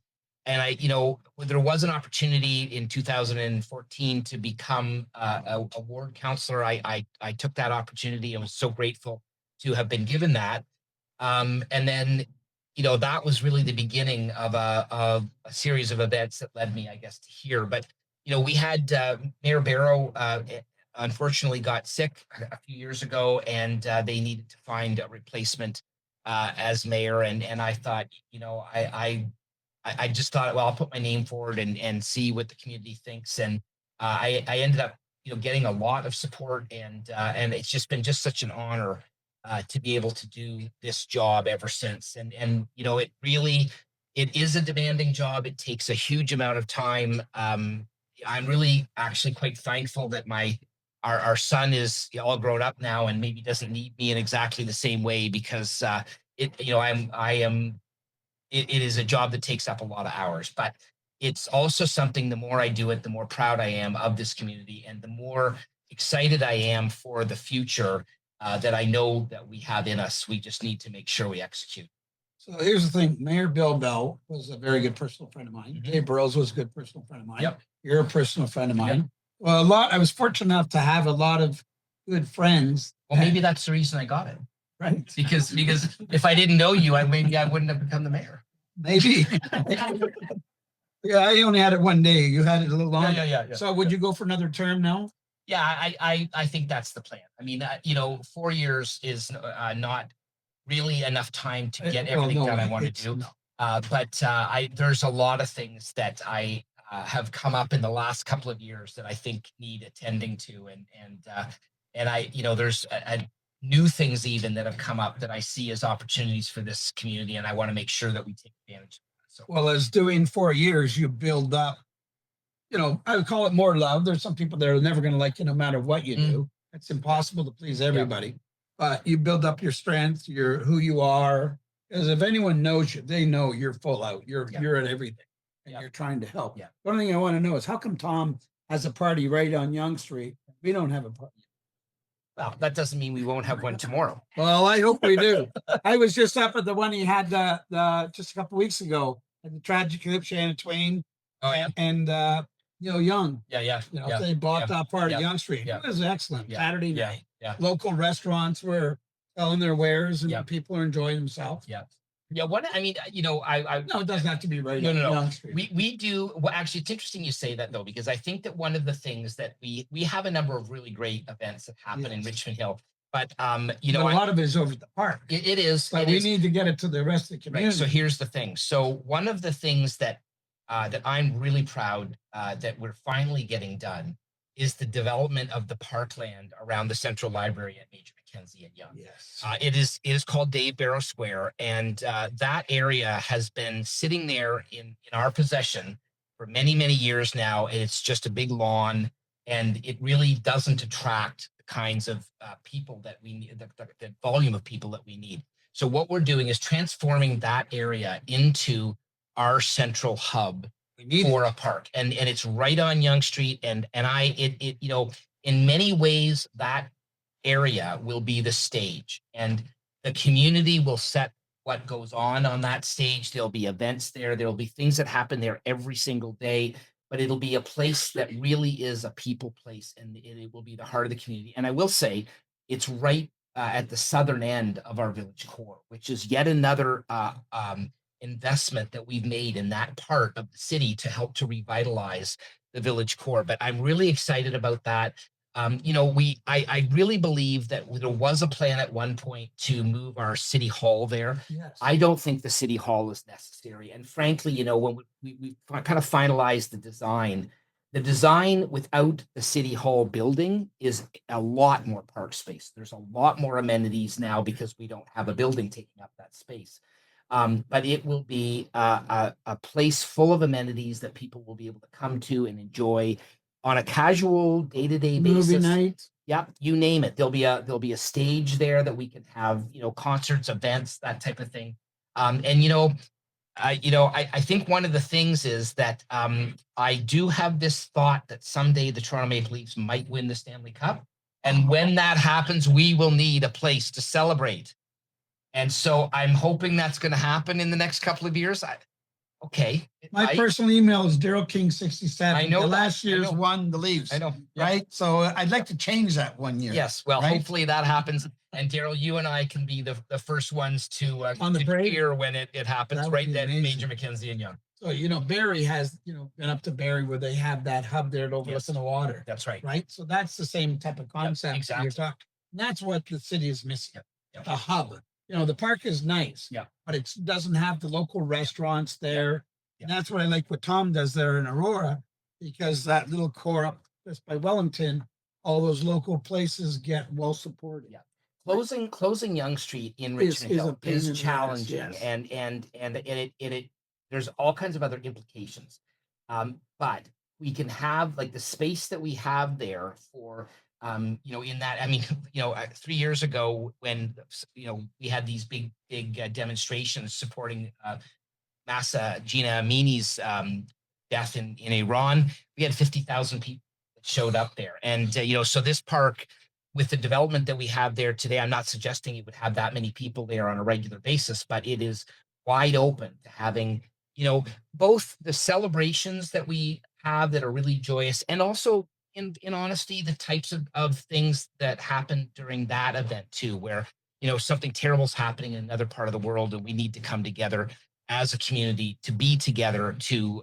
I, there was an opportunity in 2014 to become a ward councillor. I took that opportunity and was so grateful to have been given that. And then, that was really the beginning of a series of events that led me, I guess, to here. But, we had Mayor Barrow unfortunately got sick a few years ago, and they needed to find a replacement as mayor. And I thought, I just thought, well, I'll put my name forward and see what the community thinks. And I ended up, getting a lot of support, and it's just been such an honor to be able to do this job ever since. And it really, it is a demanding job. It takes a huge amount of time. I'm really actually quite thankful that our son is all grown up now and maybe doesn't need me in exactly the same way, because it is a job that takes up a lot of hours. But it's also something, the more I do it, the more proud I am of this community, and the more excited I am for the future that I know that we have in us. We just need to make sure we execute. So here's the thing, Mayor Bill Bell was a very good personal friend of mine. Mhm. Dave Burrows was a good personal friend of mine. Yep. You're a personal friend of mine. Well, I was fortunate enough to have a lot of good friends. Well, maybe that's the reason I got it. Right. Because if I didn't know you, maybe I wouldn't have become the mayor. Maybe. Yeah, I only had it one day. You had it a little longer. Yeah. So would you go for another term now? Yeah, I think that's the plan. I mean, 4 years is not really enough time to get everything done I want to do. No. But there's a lot of things that I have come up in the last couple of years that I think need attending to, and I, there's new things even that have come up that I see as opportunities for this community, and I want to make sure that we take advantage of that. So, Well, as doing 4 years, you build up, I would call it more love. There's some people that are never going to like you no matter what you do. It's impossible to please everybody. But you build up your strength, who you are. Because if anyone knows you, they know you're full out. You're at everything, and you're trying to help. Yeah. The only thing I want to know is, how come Tom has a party right on Yonge Street? We don't have a party. well, that doesn't mean we won't have one tomorrow. Well, I hope we do. I was just up at the one he had just a couple weeks ago at the tragic Clip, Shannon Twain. Oh yeah. And Young. Yeah. They bought that part of Yonge Street. Yeah. It was excellent. Yeah. Saturday night. Yeah. Local restaurants were selling their wares, and people are enjoying themselves. Yeah. What I mean, I No, it doesn't have to be right No. on Yonge Street. We do. Well, actually, it's interesting you say that, though, because I think that one of the things that we have a number of really great events that happen in Richmond Hill, but But a lot of it is over at the park. it is. But we need to get it to the rest of the community. Right. So here's the thing. So one of the things that I'm really proud that we're finally getting done is the development of the parkland around the Central Library at Major Mackenzie and Young. Yes. It is called Dave Barrow Square, and that area has been sitting there in our possession for many years now, and it's just a big lawn, and it really doesn't attract the kinds of people that we need, the volume of people that we need. So what we're doing is transforming that area into our central hub for a park, and it's right on Yonge Street, and in many ways that area will be the stage, and the community will set what goes on that stage. There'll be events there'll be things that happen there every single day, but it'll be a place that really is a people place, and it will be the heart of the community. And I will say, it's right at the southern end of our village core, which is yet another investment that we've made in that part of the city to help to revitalize the village core. But I'm really excited about that. I really believe that there was a plan at one point to move our city hall there. Yes. I don't think the city hall is necessary. And frankly, when we kind of finalized the design without the city hall building is a lot more park space. There's a lot more amenities now because we don't have a building taking up that space. But it will be a place full of amenities that people will be able to come to and enjoy on a casual day-to-day Movie basis. night. Yep, you name it. There'll be a stage there that we can have, concerts, events, that type of thing. I think one of the things is that I do have this thought that someday the Toronto Maple Leafs might win the Stanley Cup. And when that happens, we will need a place to celebrate. And so I'm hoping that's going to happen in the next couple of years. Okay. My personal email is Daryl King 67. I know The that. last I year's know. won the Leafs. I know. Yeah. Right. So I'd like to change that one year. Yes. Well, right? hopefully that happens. And Daryl, you and I can be the first ones to On the to parade? cheer when it happens, That would right? be That amazing. Major Mackenzie and Young. So, Barry has, been up to Barry where they have that hub there to overlook Yes. the water. That's right. Right. So that's the same type of concept that exactly. you're talking. And that's what the city is missing. Yep, yep. The hub. The park is nice. Yeah. But it doesn't have the local restaurants there. Yeah. And that's what I like what Tom does there in Aurora, because that little core up just by Wellington, all those local places get well supported. Yeah. Closing Young Street in Is- Richmond is a Hill pain in the is ass, challenging, yes. and it there's all kinds of other implications. But we can have like the space that we have there for in that, 3 years ago when we had these big demonstrations supporting Massa Gina Amini's death in Iran, we had 50,000 people that showed up there. And, so this park, with the development that we have there today, I'm not suggesting it would have that many people there on a regular basis, but it is wide open to having, both the celebrations that we have that are really joyous and also in honesty, the types of things that happen during that event too, where, something terrible is happening in another part of the world and we need to come together as a community to be together, to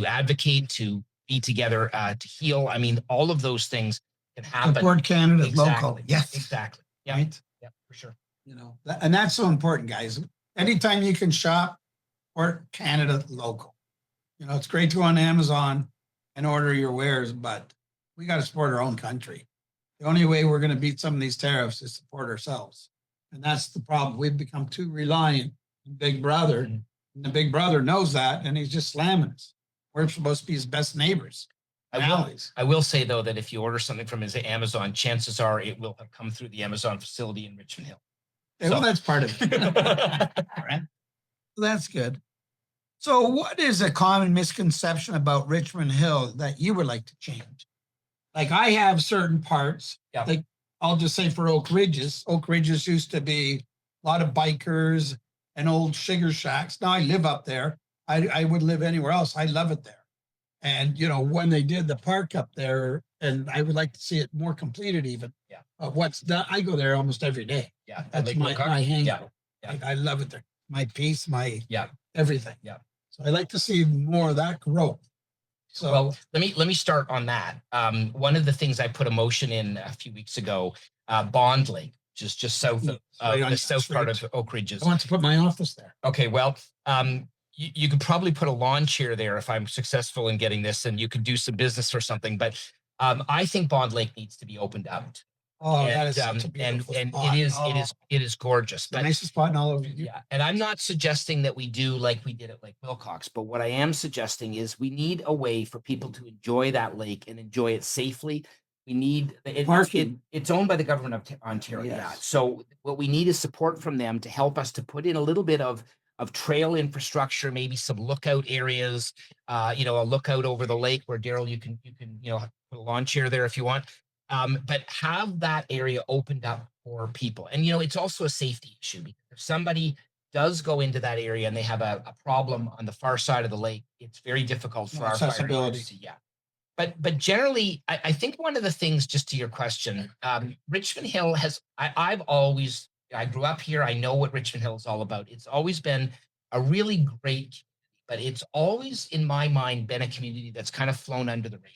advocate, to be together, to heal. I mean, all of those things can happen. Support Canada Exactly. local. Yes. Exactly. Yeah. Right. Yeah, for sure. And that's so important, guys. Anytime you can shop, support Canada local. It's great to go on Amazon and order your wares, but we got to support our own country. The only way we're going to beat some of these tariffs is support ourselves. And that's the problem. We've become too reliant on Big Brother. Mhm. And the Big Brother knows that, and he's just slamming us. We're supposed to be his best neighbors. I will say though that if you order something from his Amazon, chances are it will have come through the Amazon facility in Richmond Hill. Yeah, well, that's part of it. All right. That's good. So what is a common misconception about Richmond Hill that you would like to change? Like I have certain parts, Yeah. like I'll just say for Oak Ridges used to be a lot of bikers and old sugar shacks. Now I live up there. I would live anywhere else. I love it there. And, when they did the park up there, and I would like to see it more completed even. Yeah. What's that? I go there almost every day. Yeah. That's Lake my Wilcox? hangout. Yeah. Like, I love it there. My peace, my Yeah. everything. Yeah. So I like to see more of that growth. So Well, let me start on that. One of the things I put a motion in a few weeks ago, Bond Lake, just south of right on the your south part street. of Oak Ridges. I want to put my office there. Okay, well, you could probably put a lawn chair there if I'm successful in getting this, and you could do some business or something. But I think Bond Lake needs to be opened out. Oh, and, that is such a beautiful spot. it is gorgeous. The But nicest spot in all of you. yeah, and I'm not suggesting that we do like we did at Lake Wilcox, but what I am suggesting is we need a way for people to enjoy that lake and enjoy it safely. We need Parking. it's owned by the government of Ontario. Yes. Yeah. So what we need is support from them to help us to put in a little bit of trail infrastructure, maybe some lookout areas, a lookout over the lake where Daryl, you can put a lawn chair there if you want. But have that area opened up for people. And, it's also a safety issue because if somebody does go into that area and they have a problem on the far side of the lake, it's very difficult for our Accessibility. firefighters to, yeah. But generally, I think one of the things, just to your question, Richmond Hill I grew up here. I know what Richmond Hill is all about. It's always been a really great, but it's always, in my mind, been a community that's kind of flown under the radar,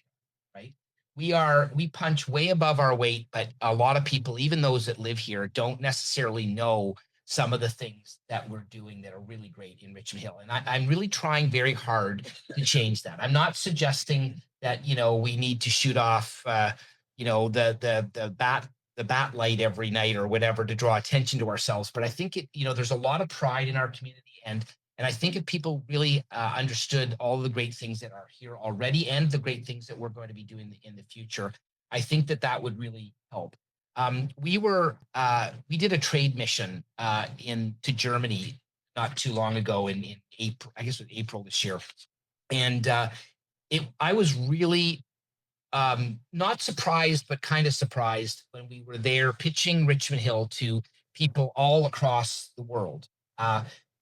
right? we punch way above our weight, but a lot of people, even those that live here, don't necessarily know some of the things that we're doing that are really great in Richmond Hill. And I'm really trying very hard to change that. I'm not suggesting that, we need to shoot off, the bat light every night or whatever to draw attention to ourselves. But I think there's a lot of pride in our community. And I think if people really understood all the great things that are here already and the great things that we're going to be doing in the future, I think that would really help. We did a trade mission to Germany not too long ago in April, I guess it was April this year. And I was really not surprised, but kind of surprised when we were there pitching Richmond Hill to people all across the world.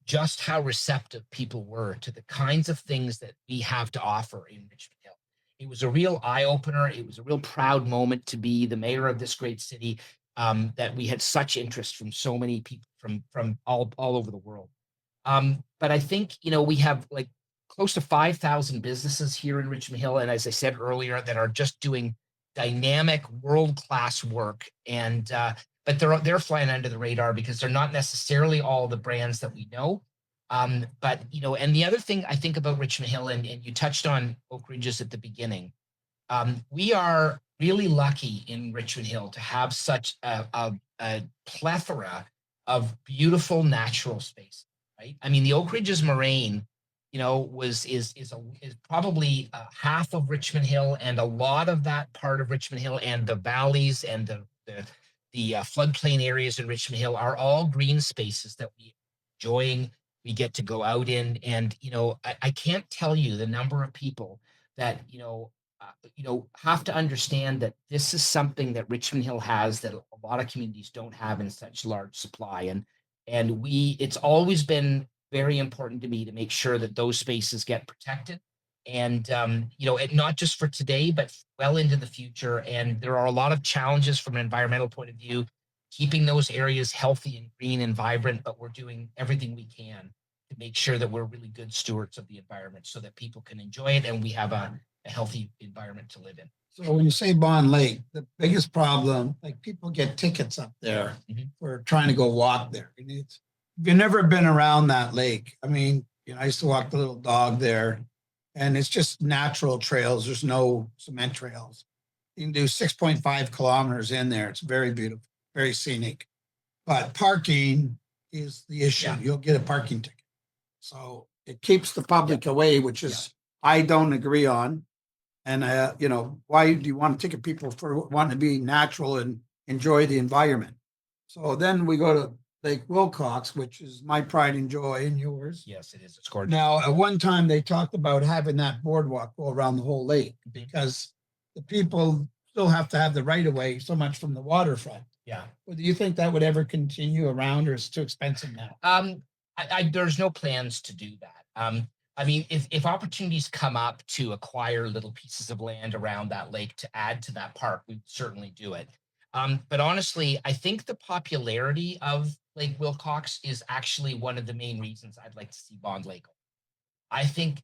Just how receptive people were to the kinds of things that we have to offer in Richmond Hill. It was a real eye opener. It was a real proud moment to be the mayor of this great city, that we had such interest from so many people from all over the world. But I think, we have like close to 5,000 businesses here in Richmond Hill. And as I said earlier, that are just doing dynamic world-class work. And, but they're flying under the radar because they're not necessarily all the brands that we know. But, and the other thing I think about Richmond Hill, and you touched on Oak Ridges at the beginning, we are really lucky in Richmond Hill to have such a plethora of beautiful natural space, right? I mean, the Oak Ridges Moraine, is probably half of Richmond Hill, and a lot of that part of Richmond Hill and the valleys and the floodplain areas in Richmond Hill are all green spaces that we enjoying. We get to go out in, and I can't tell you the number of people that have to understand that this is something that Richmond Hill has that a lot of communities don't have in such large supply, and it's always been very important to me to make sure that those spaces get protected, and not just for today, but well into the future. And there are a lot of challenges from an environmental point of view, keeping those areas healthy and green and vibrant, but we're doing everything we can to make sure that we're really good stewards of the environment so that people can enjoy it and we have a healthy environment to live in. So when you say Bond Lake, the biggest problem, like people get tickets up there for trying to go walk there. And if you've never been around that lake, I mean, I used to walk the little dog there, and it's just natural trails. There's no cement trails. You can do 6.5 kilometers in there. It's very beautiful, very scenic. But parking is the issue. Yeah. You'll get a parking ticket. So it keeps the public away, which is I don't agree on. And why do you want to ticket people for wanting to be natural and enjoy the environment? So then we go to Lake Wilcox, which is my pride and joy, and yours. Yes, it is. It's gorgeous. Now, at one time they talked about having that boardwalk go around the whole lake because the people still have to have the right of way so much from the waterfront. Yeah. Well, do you think that would ever continue around, or is it too expensive now? There's no plans to do that. I mean, if opportunities come up to acquire little pieces of land around that lake to add to that park, we'd certainly do it. But honestly, I think the popularity of Lake Wilcox is actually one of the main reasons I'd like to see Bond Lake. I think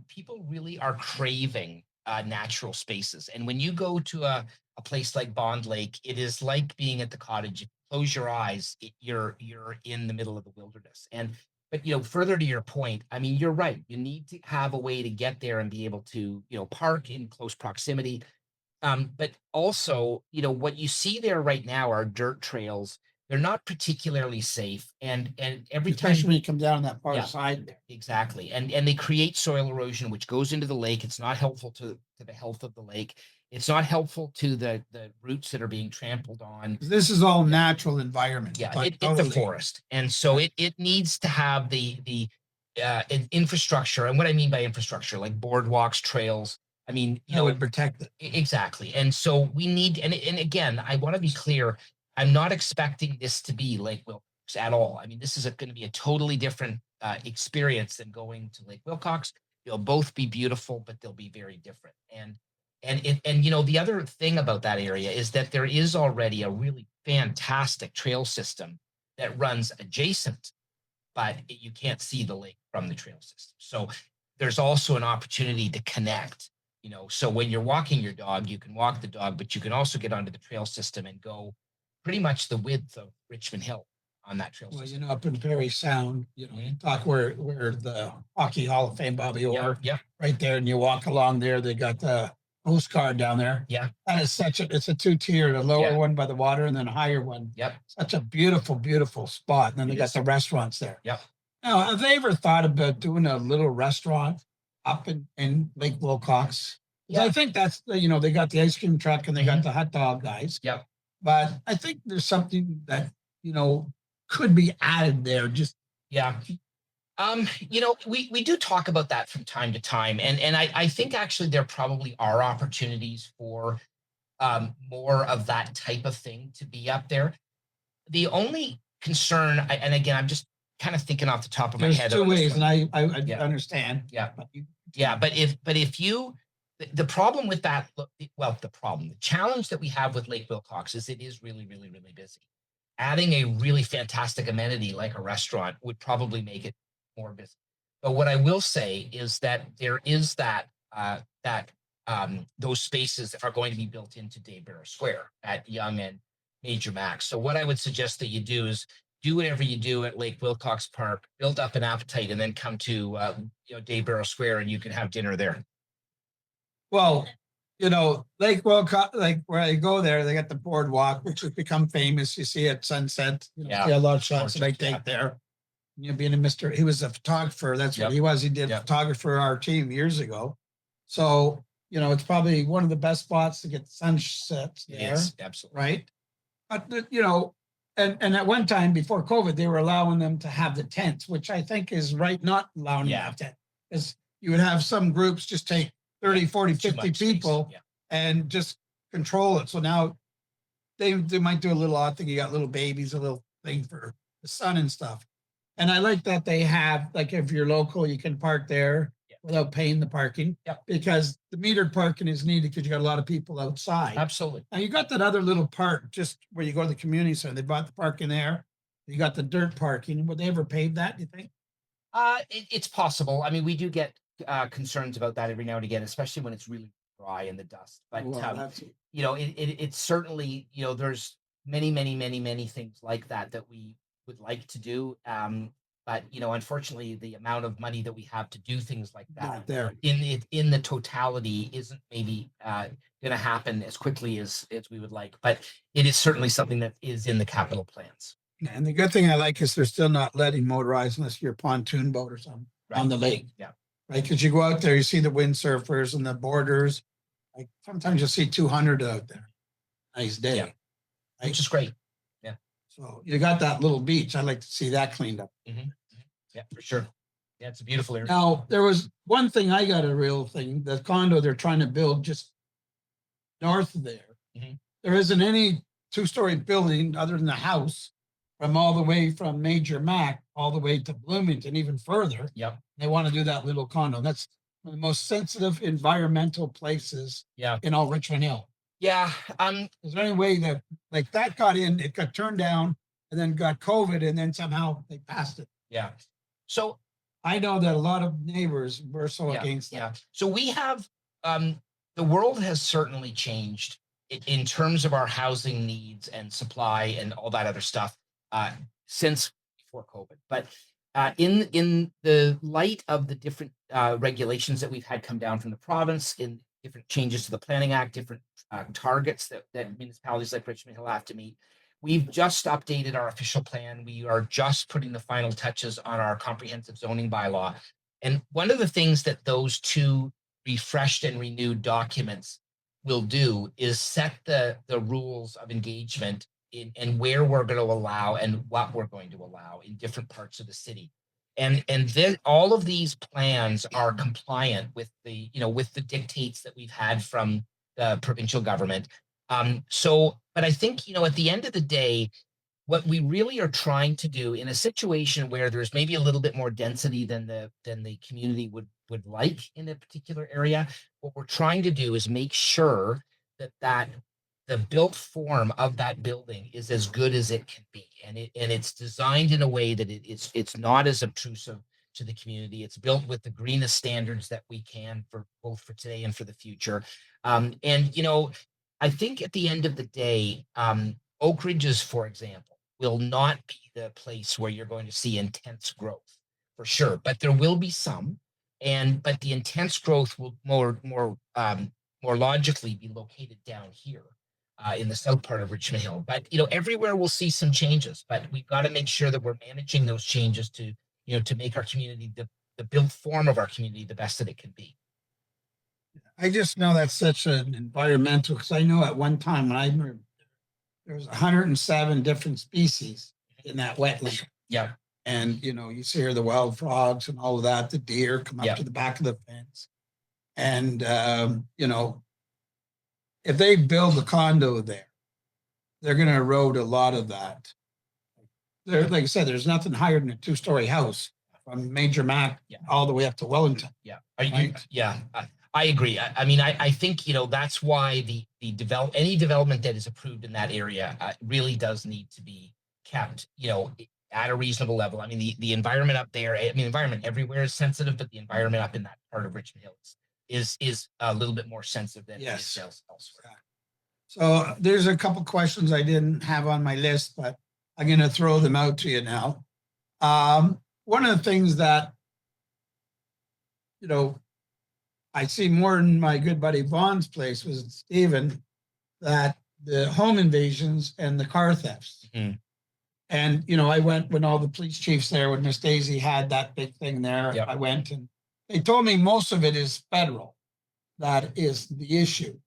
people really are craving natural spaces. And when you go to a place like Bond Lake, it is like being at the cottage. If you close your eyes, you're in the middle of the wilderness. But further to your point, I mean, you're right. You need to have a way to get there and be able to, park in close proximity. But also, what you see there right now are dirt trails. They're not particularly safe. And every time, Especially when you come down that far side there. exactly. And they create soil erosion, which goes into the lake. It's not helpful to the health of the lake. It's not helpful to the roots that are being trampled on. This is all natural environment. Yeah, like it's a forest. And so it needs to have the infrastructure. And what I mean by infrastructure, like boardwalks, trails. I mean, That would protect it. Exactly. And so we need, and again, I want to be clear, I'm not expecting this to be Lake Wilcox at all. I mean, this is going to be a totally different experience than going to Lake Wilcox. They'll both be beautiful, but they'll be very different. And the other thing about that area is that there is already a really fantastic trail system that runs adjacent, but you can't see the lake from the trail system. So there's also an opportunity to connect You know, so when you're walking your dog, you can walk the dog, but you can also get onto the trail system and go pretty much the width of Richmond Hill on that trail Well, system. up in Perry Sound, you Mhm. talk where the Hockey Hall of Fame, Bobby Orr, Yeah, right there, and you walk along there, they got the postcard down there. yeah, That is it's a two-tier, the lower Yeah. one by the water and then a higher one. yep, Such a beautiful, beautiful spot. And then they It got is. the restaurants there. yep. Now, have they ever thought about doing a little restaurant up in Lake Wilcox? 'Cause I Yeah. think that's, they got the ice cream truck and they got Mhm. the hot dog guys. Yep. But I think there's something that, could be added there. Just Yeah. We do talk about that from time to time, and I think actually there probably are opportunities for more of that type of thing to be up there. The only concern, and again, I'm just kind of thinking off the top of my there's head. two on this ways, one. and I Yeah. understand. Yeah. But Yeah, but if you the problem with that, the challenge that we have with Lake Wilcox is it is really, really, really busy. Adding a really fantastic amenity like a restaurant would probably make it more busy. But what I will say is that there is those spaces that are going to be built into Dayboro Square at Young and Major Max. So what I would suggest that you do is do whatever you do at Lake Wilcox Park, build up an appetite, and then come to Dayboro Square, and you can have dinner there. Well, Lake Wilcox, like where I go there, they got the boardwalk, which has become famous. You see at sunset, Yeah. see a lot of shots that I Gorgeous, yeah. take there. Being a he was a photographer. That's what Yep. he was. He did Yep. photography for our team years ago. So, it's probably one of the best spots to get the sunsets there. Yes, absolutely. Right. But, and at one time before COVID, they were allowing them to have the tents, which I think is right, not allowing them to Yeah. have tent. Because you would have some groups just take 30, 40, Too 50 much space, people yeah. and just control it. So now they might do a little odd thing. You got little babies, a little thing for the sun and stuff. And I like that they have, like, if you're local, you can park there Yep. without paying the parking. Yep. Because the metered parking is needed because you got a lot of people outside. Absolutely. Now you got that other little part just where you go to the community center. They bought the parking there. You got the dirt parking. Would they ever pave that, do you think? It's possible. I mean, we do get concerns about that every now and again, especially when it's really dry in the dust. But That's it's certainly, there's many, many, many, many things like that we would like to do. But unfortunately, the amount of money that we have to do things like that not there. in the totality isn't maybe going to happen as quickly as we would like. But it is certainly something that is in the capital plans. And the good thing I like is they're still not letting motorized unless you're a pontoon boat or something on the lake. Yeah. Right. Because you go out there, you see the windsurfers and the boarders. Like sometimes you'll see 200 out there. Nice day. Yeah. Which is great. So you got that little beach. I'd like to see that cleaned up. Mm-hmm. Yeah, for sure. Yeah, it's a beautiful area. Now, there was one thing I got a real thing, the condo they're trying to build just north of there. Mhm. There isn't any two-story building other than the house from all the way from Major Mac all the way to Bloomington, even further. Yep. They want to do that little condo. That's one of the most sensitive environmental places Yeah. in all Richmond Hill. Yeah. Is there any way that like that got in, it got turned down and then got COVID and then somehow they passed it? Yeah. So I know that a lot of neighbors were so yeah, against that. yeah. So we have the world has certainly changed in terms of our housing needs and supply and all that other stuff since before COVID. But in the light of the different regulations that we've had come down from the province, in different changes to the Planning Act, different targets that municipalities like Richmond Hill have to meet, we've just updated our official plan. We are just putting the final touches on our comprehensive zoning bylaw. And one of the things that those two refreshed and renewed documents will do is set the rules of engagement and where we're going to allow and what we're going to allow in different parts of the city. And then all of these plans are compliant with the dictates that we've had from the provincial government. But I think, at the end of the day, what we really are trying to do in a situation where there's maybe a little bit more density than the community would like in a particular area, what we're trying to do is make sure that the built form of that building is as good as it can be, and it's designed in a way that it's not as obtrusive to the community. It's built with the greenest standards that we can for both for today and for the future. And I think at the end of the day, Oak Ridges, for example, will not be the place where you're going to see intense growth for sure, but there will be some. But the intense growth will more logically be located down here in the south part of Richmond Hill. But everywhere we'll see some changes, but we've got to make sure that we're managing those changes to to make our community the built form of our community the best that it can be. I just know that's such an environmental, because I know at one time when I moved, there was 107 different species in that wetland. Yeah. And, you see here the wild frogs and all of that, the deer come up Yeah. to the back of the fence. And, if they build a condo there, they're going to erode a lot of that. There, like I said, there's nothing higher than a 2-story house from Major Mac all the way up to Wellington. Yeah. Right? Yeah. I agree. I mean, I think, that's why any development that is approved in that area really does need to be kept, at a reasonable level. I mean, the environment up there, environment everywhere is sensitive, but the environment up in that part of Richmond Hill is a little bit more sensitive than it is elsewhere. So there's a couple questions I didn't have on my list, but I'm going to throw them out to you now. One of the things that, I see more in my good buddy Vaughn's place was Stephen, that the home invasions and the car thefts. Mm-hmm. And, I went when all the police chiefs there, when Miss Daisy had that big thing there, Yep. I went and they told me most of it is federal. That is the issue.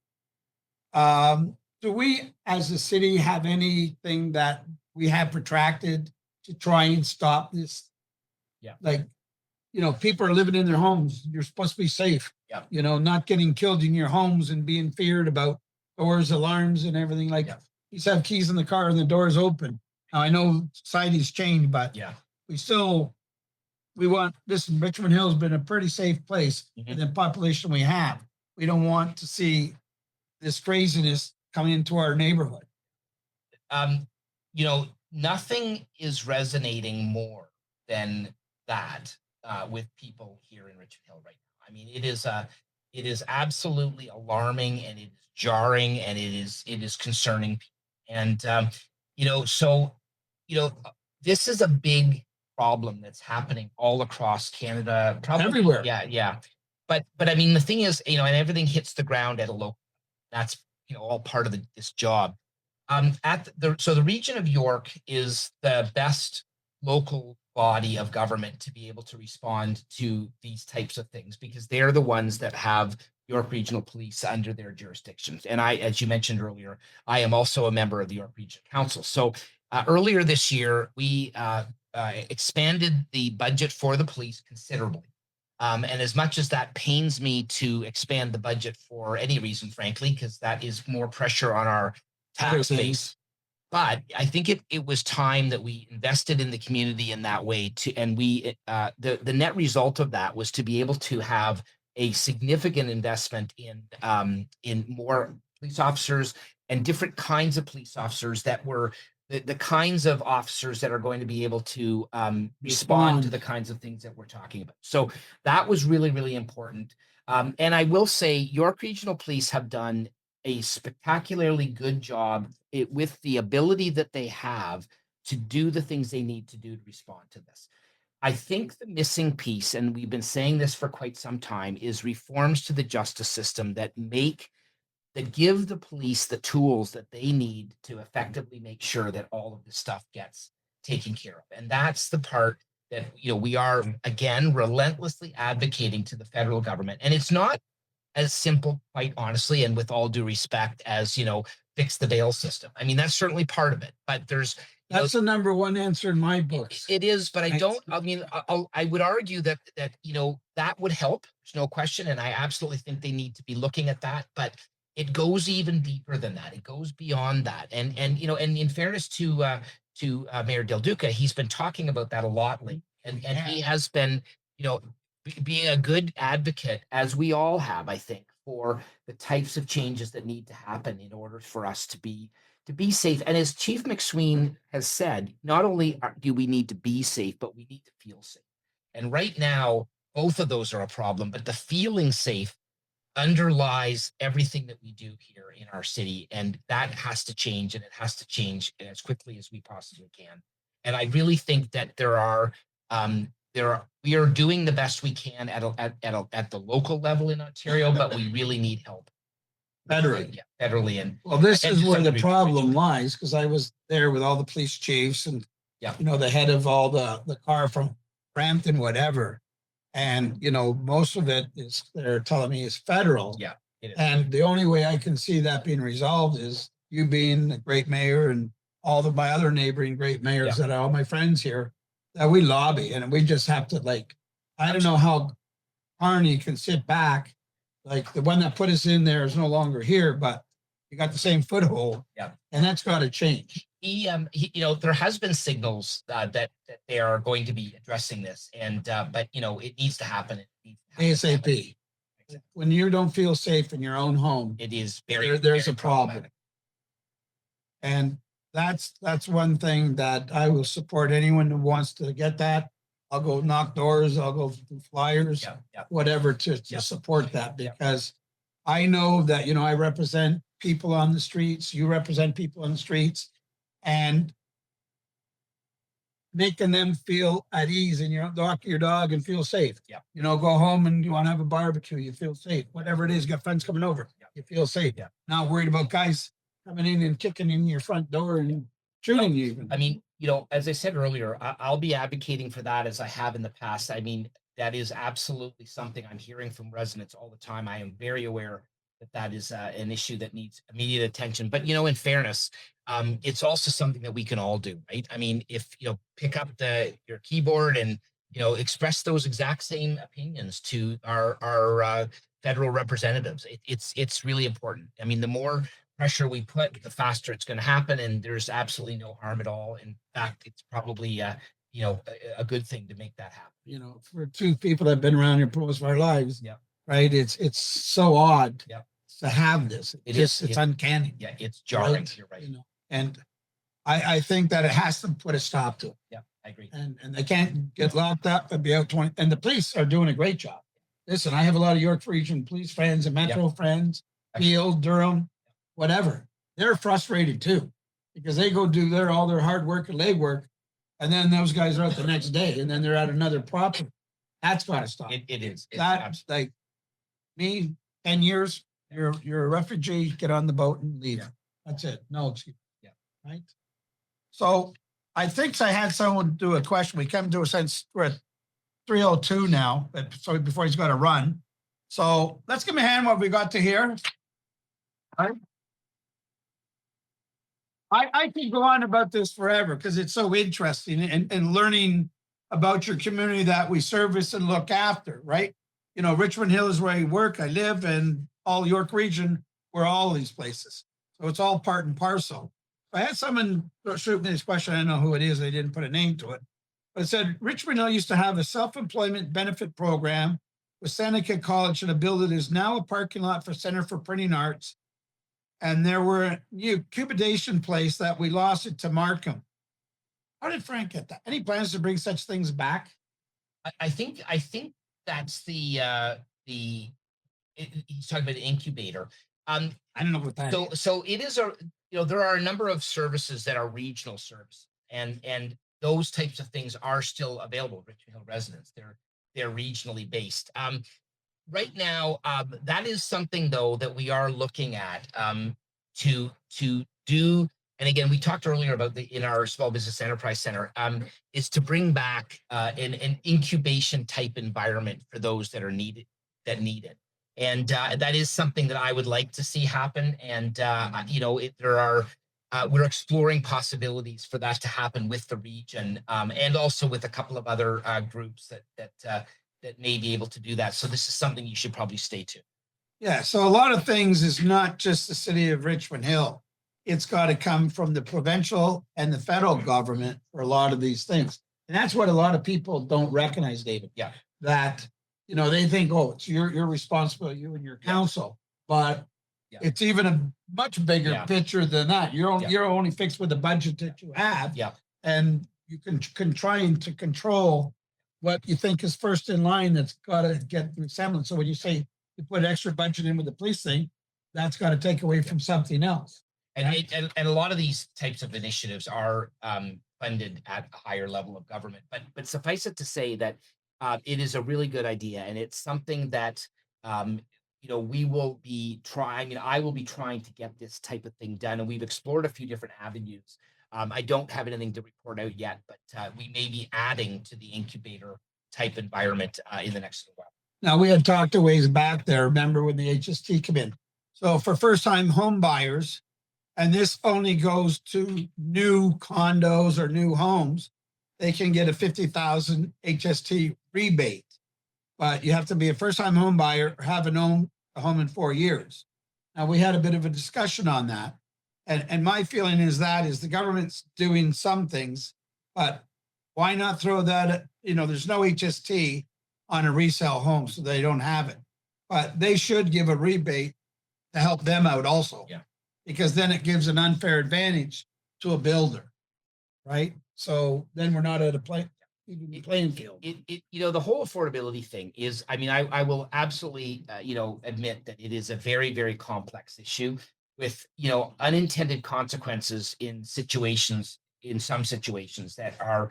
Do we as a city have anything that we have protracted to try and stop this? Yeah. Like, people are living in their homes. You're supposed to be safe. Yeah. Not getting killed in your homes and being feared about doors, alarms, and everything. Like, you just have keys in the car and the door's open. Now, I know society's changed, but we want this. Richmond Hill has been a pretty safe place for the population we have. We don't want to see this craziness coming into our neighborhood. Nothing is resonating more than that with people here in Richmond Hill right now. I mean, it is absolutely alarming, and it is jarring, and it is concerning people. And this is a big problem that's happening all across Canada, probably everywhere. Yeah. But I mean, the thing is, and everything hits the ground at a local. That's all part of this job. So the region of York is the best local body of government to be able to respond to these types of things, because they're the ones that have York Regional Police under their jurisdictions. And as you mentioned earlier, I am also a member of the York Regional Council. So earlier this year, we expanded the budget for the police considerably. And as much as that pains me to expand the budget for any reason, frankly, because that is more pressure on our tax base. But I think it was time that we invested in the community in that way and we the net result of that was to be able to have a significant investment in more police officers and different kinds of police officers that were the kinds of officers that are going to be able to respond to the kinds of things that we're talking about. So that was really, really important. And I will say York Regional Police have done a spectacularly good job with the ability that they have to do the things they need to do to respond to this. I think the missing piece, and we've been saying this for quite some time, is reforms to the justice system that give the police the tools that they need to effectively make sure that all of this stuff gets taken care of. And that's the part that, we are, again, relentlessly advocating to the federal government. And it's not as simple, quite honestly, and with all due respect, as, fix the bail system. I mean, that's certainly part of it, but that's the number one answer in my books. It is, but I would argue that that would help. There's no question. And I absolutely think they need to be looking at that, but it goes even deeper than that. It goes beyond that. And in fairness to Mayor Del Duca, he's been talking about that a lot lately. And he has been, being a good advocate, as we all have, I think, for the types of changes that need to happen in order for us to be safe. And as Chief McSween has said, not only do we need to be safe, but we need to feel safe. And right now, both of those are a problem, but the feeling safe underlies everything that we do here in our city. And that has to change, and it has to change as quickly as we possibly can. And I really think that we are doing the best we can at the local level in Ontario, but we really need help Federally. Yeah, federally. And Well, this and is to where some the degree, problem lies, because I was there with all the police chiefs and, Yeah. you know, the head of all the car from Brampton, whatever. And, you know, most of it is, they're telling me is federal. Yeah, it is. And the only way I can see that being resolved is you being a great mayor and all of my other neighboring great mayors Yeah. that are all my friends here, that we lobby, and we just have to, like, I don't know how Arnie can sit back. Like, the one that put us in there is no longer here, but you got the same foothold. Yeah. And that's got to change. He, you know, there has been signals that they are going to be addressing this, and but you know, it needs to happen. It needs to happen. ASAP. When you don't feel safe in your own home, It is very, there's very a problem. problematic. And that's one thing that I will support anyone who wants to get that. I'll go knock doors, I'll go do flyers, Yeah, yeah, whatever to Yeah. support that, Yeah. because I know that, you know, I represent people on the streets, you represent people on the streets, and making them feel at ease and you walk your dog and feel safe. Yeah. You know, go home and you want to have a barbecue, you feel safe. Whatever it is, you got friends coming over, Yeah. you feel safe. Yeah. Not worried about guys coming in and kicking in your front door and shooting you even. I mean, you know, as I said earlier, I'll be advocating for that as I have in the past. I mean, that is absolutely something I'm hearing from residents all the time. I am very aware that is an issue that needs immediate attention. But, you know, in fairness, it's also something that we can all do, right? I mean, if, you know, pick up your keyboard and, you know, express those exact same opinions to our federal representatives. It's really important. I mean, the more pressure we put, the faster it's going to happen, and there's absolutely no harm at all. In fact, it's probably you know, a good thing to make that happen. You know, for two people that have been around here for most of our lives, Yeah. right? It's so odd Yeah. to have this. It's uncanny. Yeah, it's jarring. Right? You're right. You know, and I think that it has to put a stop to it. Yeah, I agree. And they can't get locked up and be out 20. And the police are doing a great job. Listen, I have a lot of York Region police friends and Metro friends, Field, Durham, whatever. They're frustrated too, because they go do all their hard work and leg work, and then those guys are out the next day, and then they're at another property. That's got to stop. It is. It's That's like me, 10 years, you're a refugee, get on the boat and leave. Yeah. That's it. No excuse. Yeah. Right. So I think I had someone do a question. We come to a sense we're at 3:02 now, but so before he's got to run. So let's give him a hand what we got to hear. I could go on about this forever because it's so interesting and learning about your community that we service and look after, right? You know, Richmond Hill is where I work, I live, and all York Region, we're all these places. So it's all part and parcel. I had someone shoot me this question, I don't know who it is, they didn't put a name to it, but it said, Richmond Hill used to have a self-employment benefit program with Seneca College and a building that is now a parking lot for Center for Printing Arts. And there were a new cubidation place that we lost it to Markham. How did Frank get that? Any plans to bring such things back? I think that's he's talking about the incubator. I don't know what that is. So it is there are a number of services that are regional services, and those types of things are still available. Richmond Hill residents, they're regionally based. Right now, that is something though that we are looking at to do. And again, we talked earlier about in our Small Business Enterprise Center, is to bring back an incubation type environment for those that need it. And that is something that I would like to see happen. And we're exploring possibilities for that to happen with the region, and also with a couple of other groups that may be able to do that. So this is something you should probably stay tuned. Yeah, so a lot of things is not just the city of Richmond Hill. It's got to come from the provincial and the federal government for a lot of these things. And that's what a lot of people don't recognize, David. Yeah. That, you know, they think, oh, it's your responsibility, you and your council. But it's even a much bigger picture than that. You're only fixed with the budget that you have. Yeah. And you can trying to control what you think is first in line that's got to get the semblance. So when you say you put extra budget in with the police thing, that's got to take away from something else. And a lot of these types of initiatives are funded at a higher level of government. But suffice it to say that it is a really good idea, and it's something that we will be trying. I mean, I will be trying to get this type of thing done, and we've explored a few different avenues. I don't have anything to report out yet, but we may be adding to the incubator type environment in the next little while. Now, we had talked a ways back there, remember when the HST came in? So for first-time home buyers, and this only goes to new condos or new homes, they can get a 50,000 HST rebate. But you have to be a first-time home buyer or have a home in 4 years. Now, we had a bit of a discussion on that. And my feeling is the government's doing some things, but why not throw that, there's no HST on a resale home, so they don't have it. But they should give a rebate to help them out also. Yeah. Because then it gives an unfair advantage to a builder, right? So then we're not at a playing field. The whole affordability thing is, I mean, I will absolutely, admit that it is a very, very complex issue with, unintended consequences in some situations that are,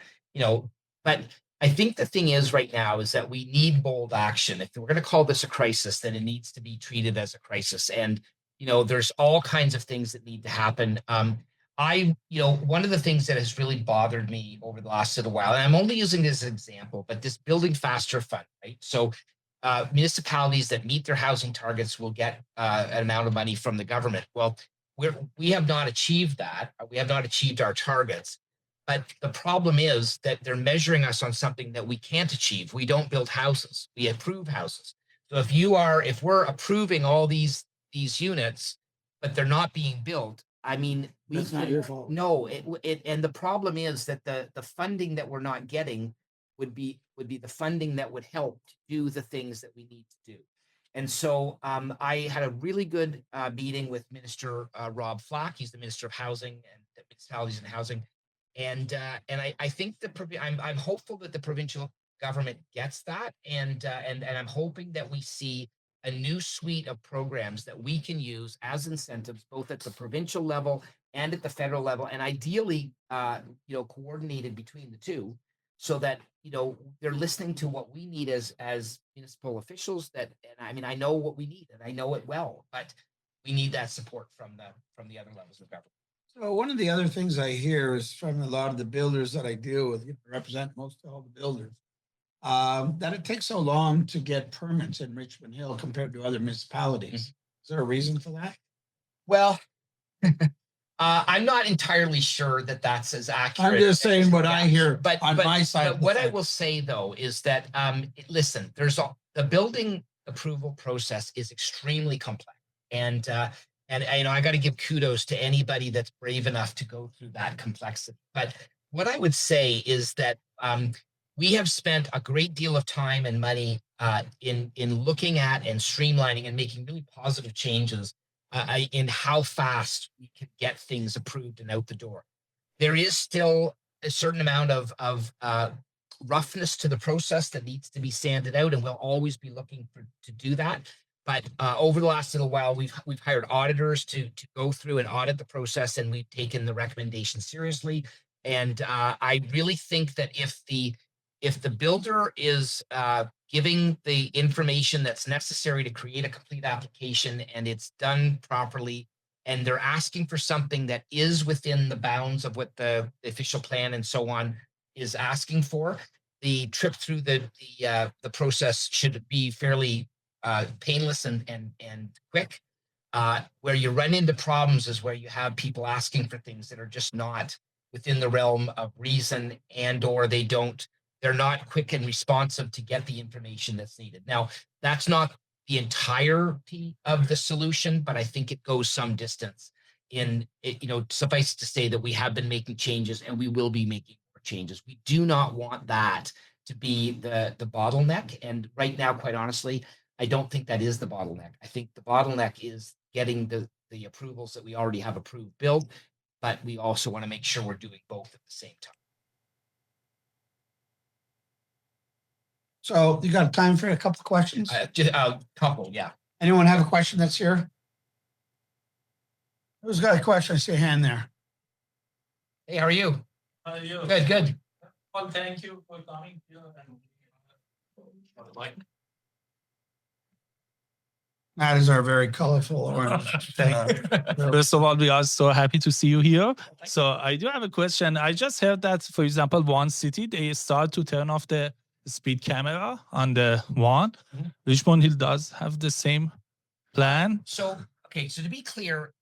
but I think the thing is right now is that we need bold action. If we're going to call this a crisis, then it needs to be treated as a crisis. And, there's all kinds of things that need to happen. One of the things that has really bothered me over the last little while, and I'm only using this as an example, but this Building Faster Fund, right? So municipalities that meet their housing targets will get an amount of money from the government. Well, we have not achieved that. We have not achieved our targets. But the problem is that they're measuring us on something that we can't achieve. We don't build houses. We approve houses. So if we're approving all these units, but they're not being built, I mean, That's not your fault. No, and the problem is that the funding that we're not getting would be the funding that would help to do the things that we need to do. And so I had a really good meeting with Minister Rob Flack. He's the Minister of Housing and Municipalities and Housing. And I think I'm hopeful that the provincial government gets that, and I'm hoping that we see a new suite of programs that we can use as incentives, both at the provincial level and at the federal level, and ideally, coordinated between the two, so that they're listening to what we need as municipal officials. And I mean, I know what we need, and I know it well, but we need that support from the other levels of government. So one of the other things I hear is from a lot of the builders that I deal with, represent most of all the builders, that it takes so long to get permits in Richmond Hill compared to other municipalities. Is there a reason for that? Well, I'm not entirely sure that that's as accurate. I'm just saying what I hear on my side. But what I will say though is that listen, the building approval process is extremely complex, and I got to give kudos to anybody that's brave enough to go through that complexity. But what I would say is that we have spent a great deal of time and money in looking at and streamlining and making really positive changes in how fast we can get things approved and out the door. There is still a certain amount of roughness to the process that needs to be sanded out, and we'll always be looking to do that. But over the last little while, we've hired auditors to go through and audit the process, and we've taken the recommendations seriously. And I really think that if the builder is giving the information that's necessary to create a complete application, and it's done properly, and they're asking for something that is within the bounds of what the official plan and so on is asking for, the trip through the process should be fairly painless and quick. Where you run into problems is where you have people asking for things that are just not within the realm of reason, and or they're not quick and responsive to get the information that's needed. Now, that's not the entirety of the solution, but I think it goes some distance in it. Suffice to say that we have been making changes, and we will be making more changes. We do not want that to be the bottleneck. And right now, quite honestly, I don't think that is the bottleneck. I think the bottleneck is getting the approvals that we already have approved built, but we also want to make sure we're doing both at the same time. So you got time for a couple of questions? Just a couple, yeah. Anyone have a question that's here? Who's got a question? I see a hand there. Hey, how are you? Yeah. Good, good. Well, thank you for coming here and like That is our very colorful orange. First of all, we are so happy to see you here. So I do have a question. I just heard that, for example, one city, they start to turn off the speed camera on the one. Mhm. Richmond Hill does have the same plan. So, okay, so to be clear,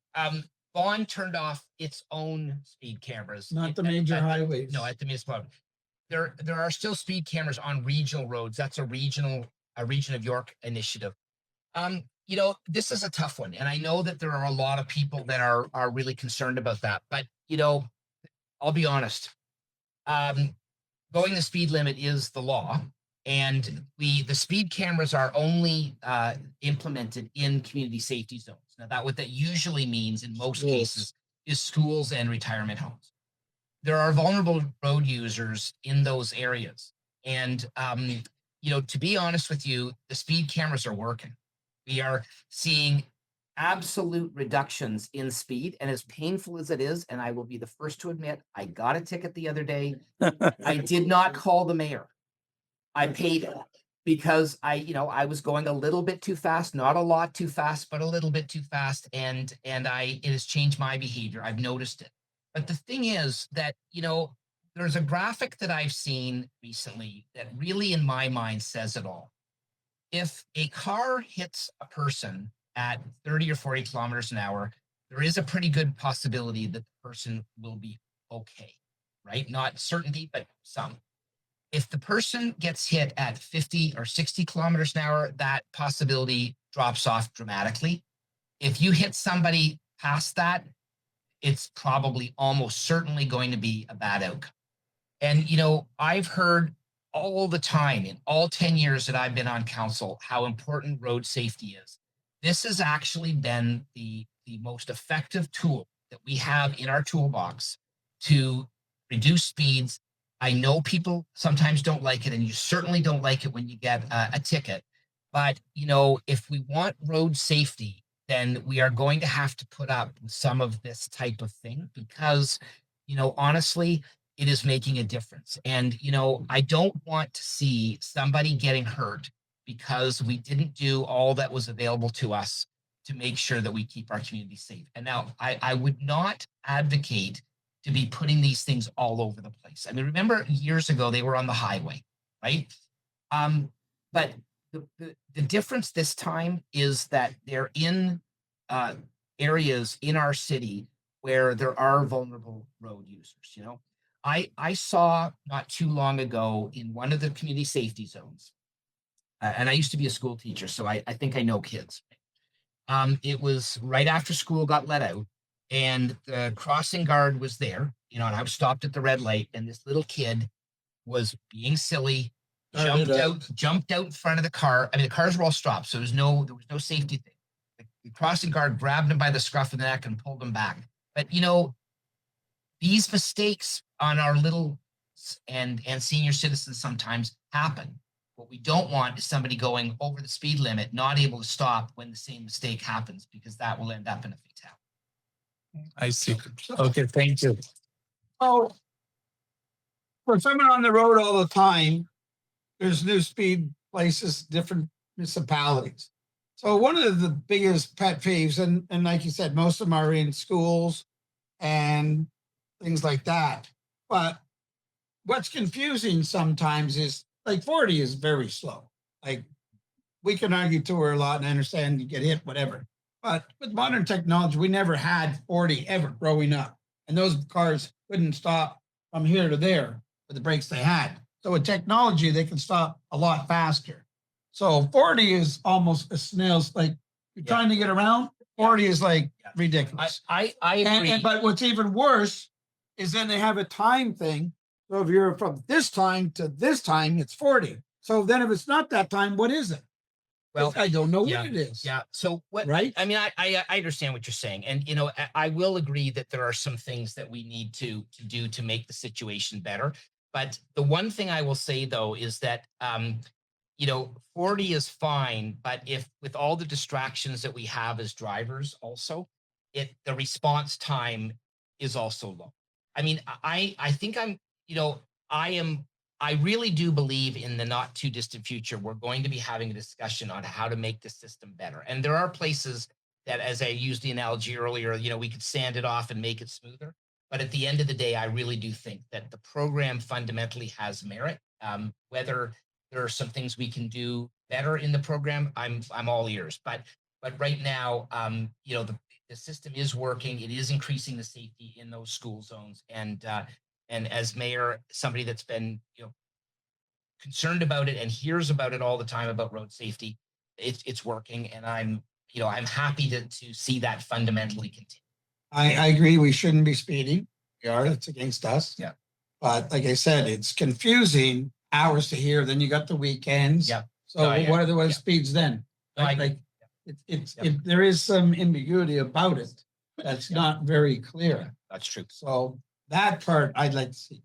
Vaughan turned off its own speed cameras. Not the At- major at the- highways. No, at the municipal. There are still speed cameras on regional roads. That's a region of York initiative. This is a tough one, and I know that there are a lot of people that are really concerned about that. But I'll be honest. Going the speed limit is the law, and the speed cameras are only implemented in community safety zones. Now, what that usually means in most Schools. cases is schools and retirement homes. There are vulnerable road users in those areas, and to be honest with you, the speed cameras are working. We are seeing absolute reductions in speed, and as painful as it is, and I will be the first to admit, I got a ticket the other day. I did not call the mayor. I paid it because I was going a little bit too fast, not a lot too fast, but a little bit too fast, and it has changed my behavior. I've noticed it. But the thing is that there's a graphic that I've seen recently that really, in my mind, says it all. If a car hits a person at 30 or 40 kilometers an hour, there is a pretty good possibility that the person will be okay, right? Not certainty, but some. If the person gets hit at 50 or 60 kilometers an hour, that possibility drops off dramatically. If you hit somebody past that, it's probably almost certainly going to be a bad outcome. And, I've heard all the time in all 10 years that I've been on council how important road safety is. This has actually been the most effective tool that we have in our toolbox to reduce speeds. I know people sometimes don't like it, and you certainly don't like it when you get a ticket. But, if we want road safety, then we are going to have to put up with some of this type of thing because, honestly, it is making a difference. And, I don't want to see somebody getting hurt because we didn't do all that was available to us to make sure that we keep our community safe. And now I would not advocate to be putting these things all over the place. I mean, remember years ago, they were on the highway, right? But the difference this time is that they're in areas in our city where there are vulnerable road users. I saw not too long ago in one of the community safety zones, and I used to be a school teacher, so I think I know kids. It was right after school got let out, and the crossing guard was there, and I was stopped at the red light, and this little kid was being silly, jumped out in front of the car. I mean, the cars were all stopped, so there was no safety thing. The crossing guard grabbed him by the scruff of the neck and pulled him back. But these mistakes on our little and senior citizens sometimes happen. What we don't want is somebody going over the speed limit, not able to stop when the same mistake happens, because that will end up in a fatality. I see. Okay, thank you. Oh, for someone on the road all the time, there's new speed places, different municipalities. So one of the biggest pet peeves, and like you said, most of them are in schools and things like that. But what's confusing sometimes is like 40 is very slow. Like we can argue to her a lot and I understand you get hit, whatever. But with modern technology, we never had 40 ever growing up. And those cars couldn't stop from here to there with the brakes they had. So with technology, they can stop a lot faster. So 40 is almost a snail's, like you're trying to get around. 40 is like ridiculous. I agree. But what's even worse is then they have a time thing. So if you're from this time to this time, it's 40. So then if it's not that time, what is it? Well, I don't know yeah, what it is. Yeah. So what? Right. I mean, I understand what you're saying, and I will agree that there are some things that we need to do to make the situation better. But the one thing I will say though is that 40 is fine, but if with all the distractions that we have as drivers also, the response time is also low. I mean, I think I really do believe in the not too distant future, we're going to be having a discussion on how to make the system better. And there are places that, as I used the analogy earlier, we could sand it off and make it smoother. But at the end of the day, I really do think that the program fundamentally has merit. Whether there are some things we can do better in the program, I'm all ears. But right now, the system is working. It is increasing the safety in those school zones. And as mayor, somebody that's been concerned about it and hears about it all the time about road safety, it's working. And I'm happy to see that fundamentally continue. I agree. We shouldn't be speeding. We are. It's against us. Yeah. But like I said, it's confusing hours to here. Then you got the weekends. Yeah. So No, yeah. what are the Yeah. speeds then? No, I- Like there is some ambiguity about it. That's not very clear. That's true. So that part I'd like to see.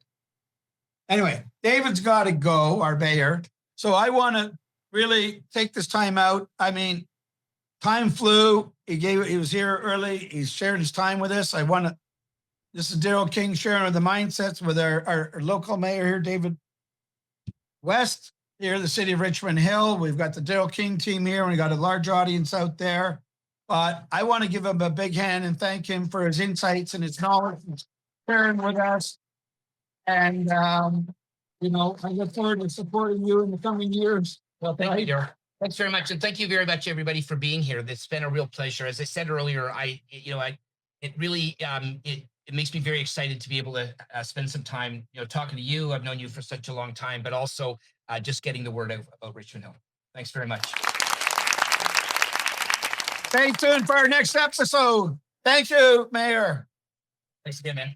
Anyway, David's got to go, our mayor. So I want to really take this time out. I mean, time flew. He was here early. He's sharing his time with us. This is Daryl King sharing the mindsets with our local mayor here, David West, here in the city of Richmond Hill. We've got the Daryl King team here, and we got a large audience out there. But I want to give him a big hand and thank him for his insights and his knowledge and sharing with us. And, I look forward to supporting you in the coming years. Well, thank you, Daryl. Thanks very much. And thank you very much, everybody, for being here. It's been a real pleasure. As I said earlier, it really, it makes me very excited to be able to spend some time, talking to you. I've known you for such a long time, but also just getting the word out about Richmond Hill. Thanks very much. Stay tuned for our next episode. Thank you, Mayor. Thanks again, man.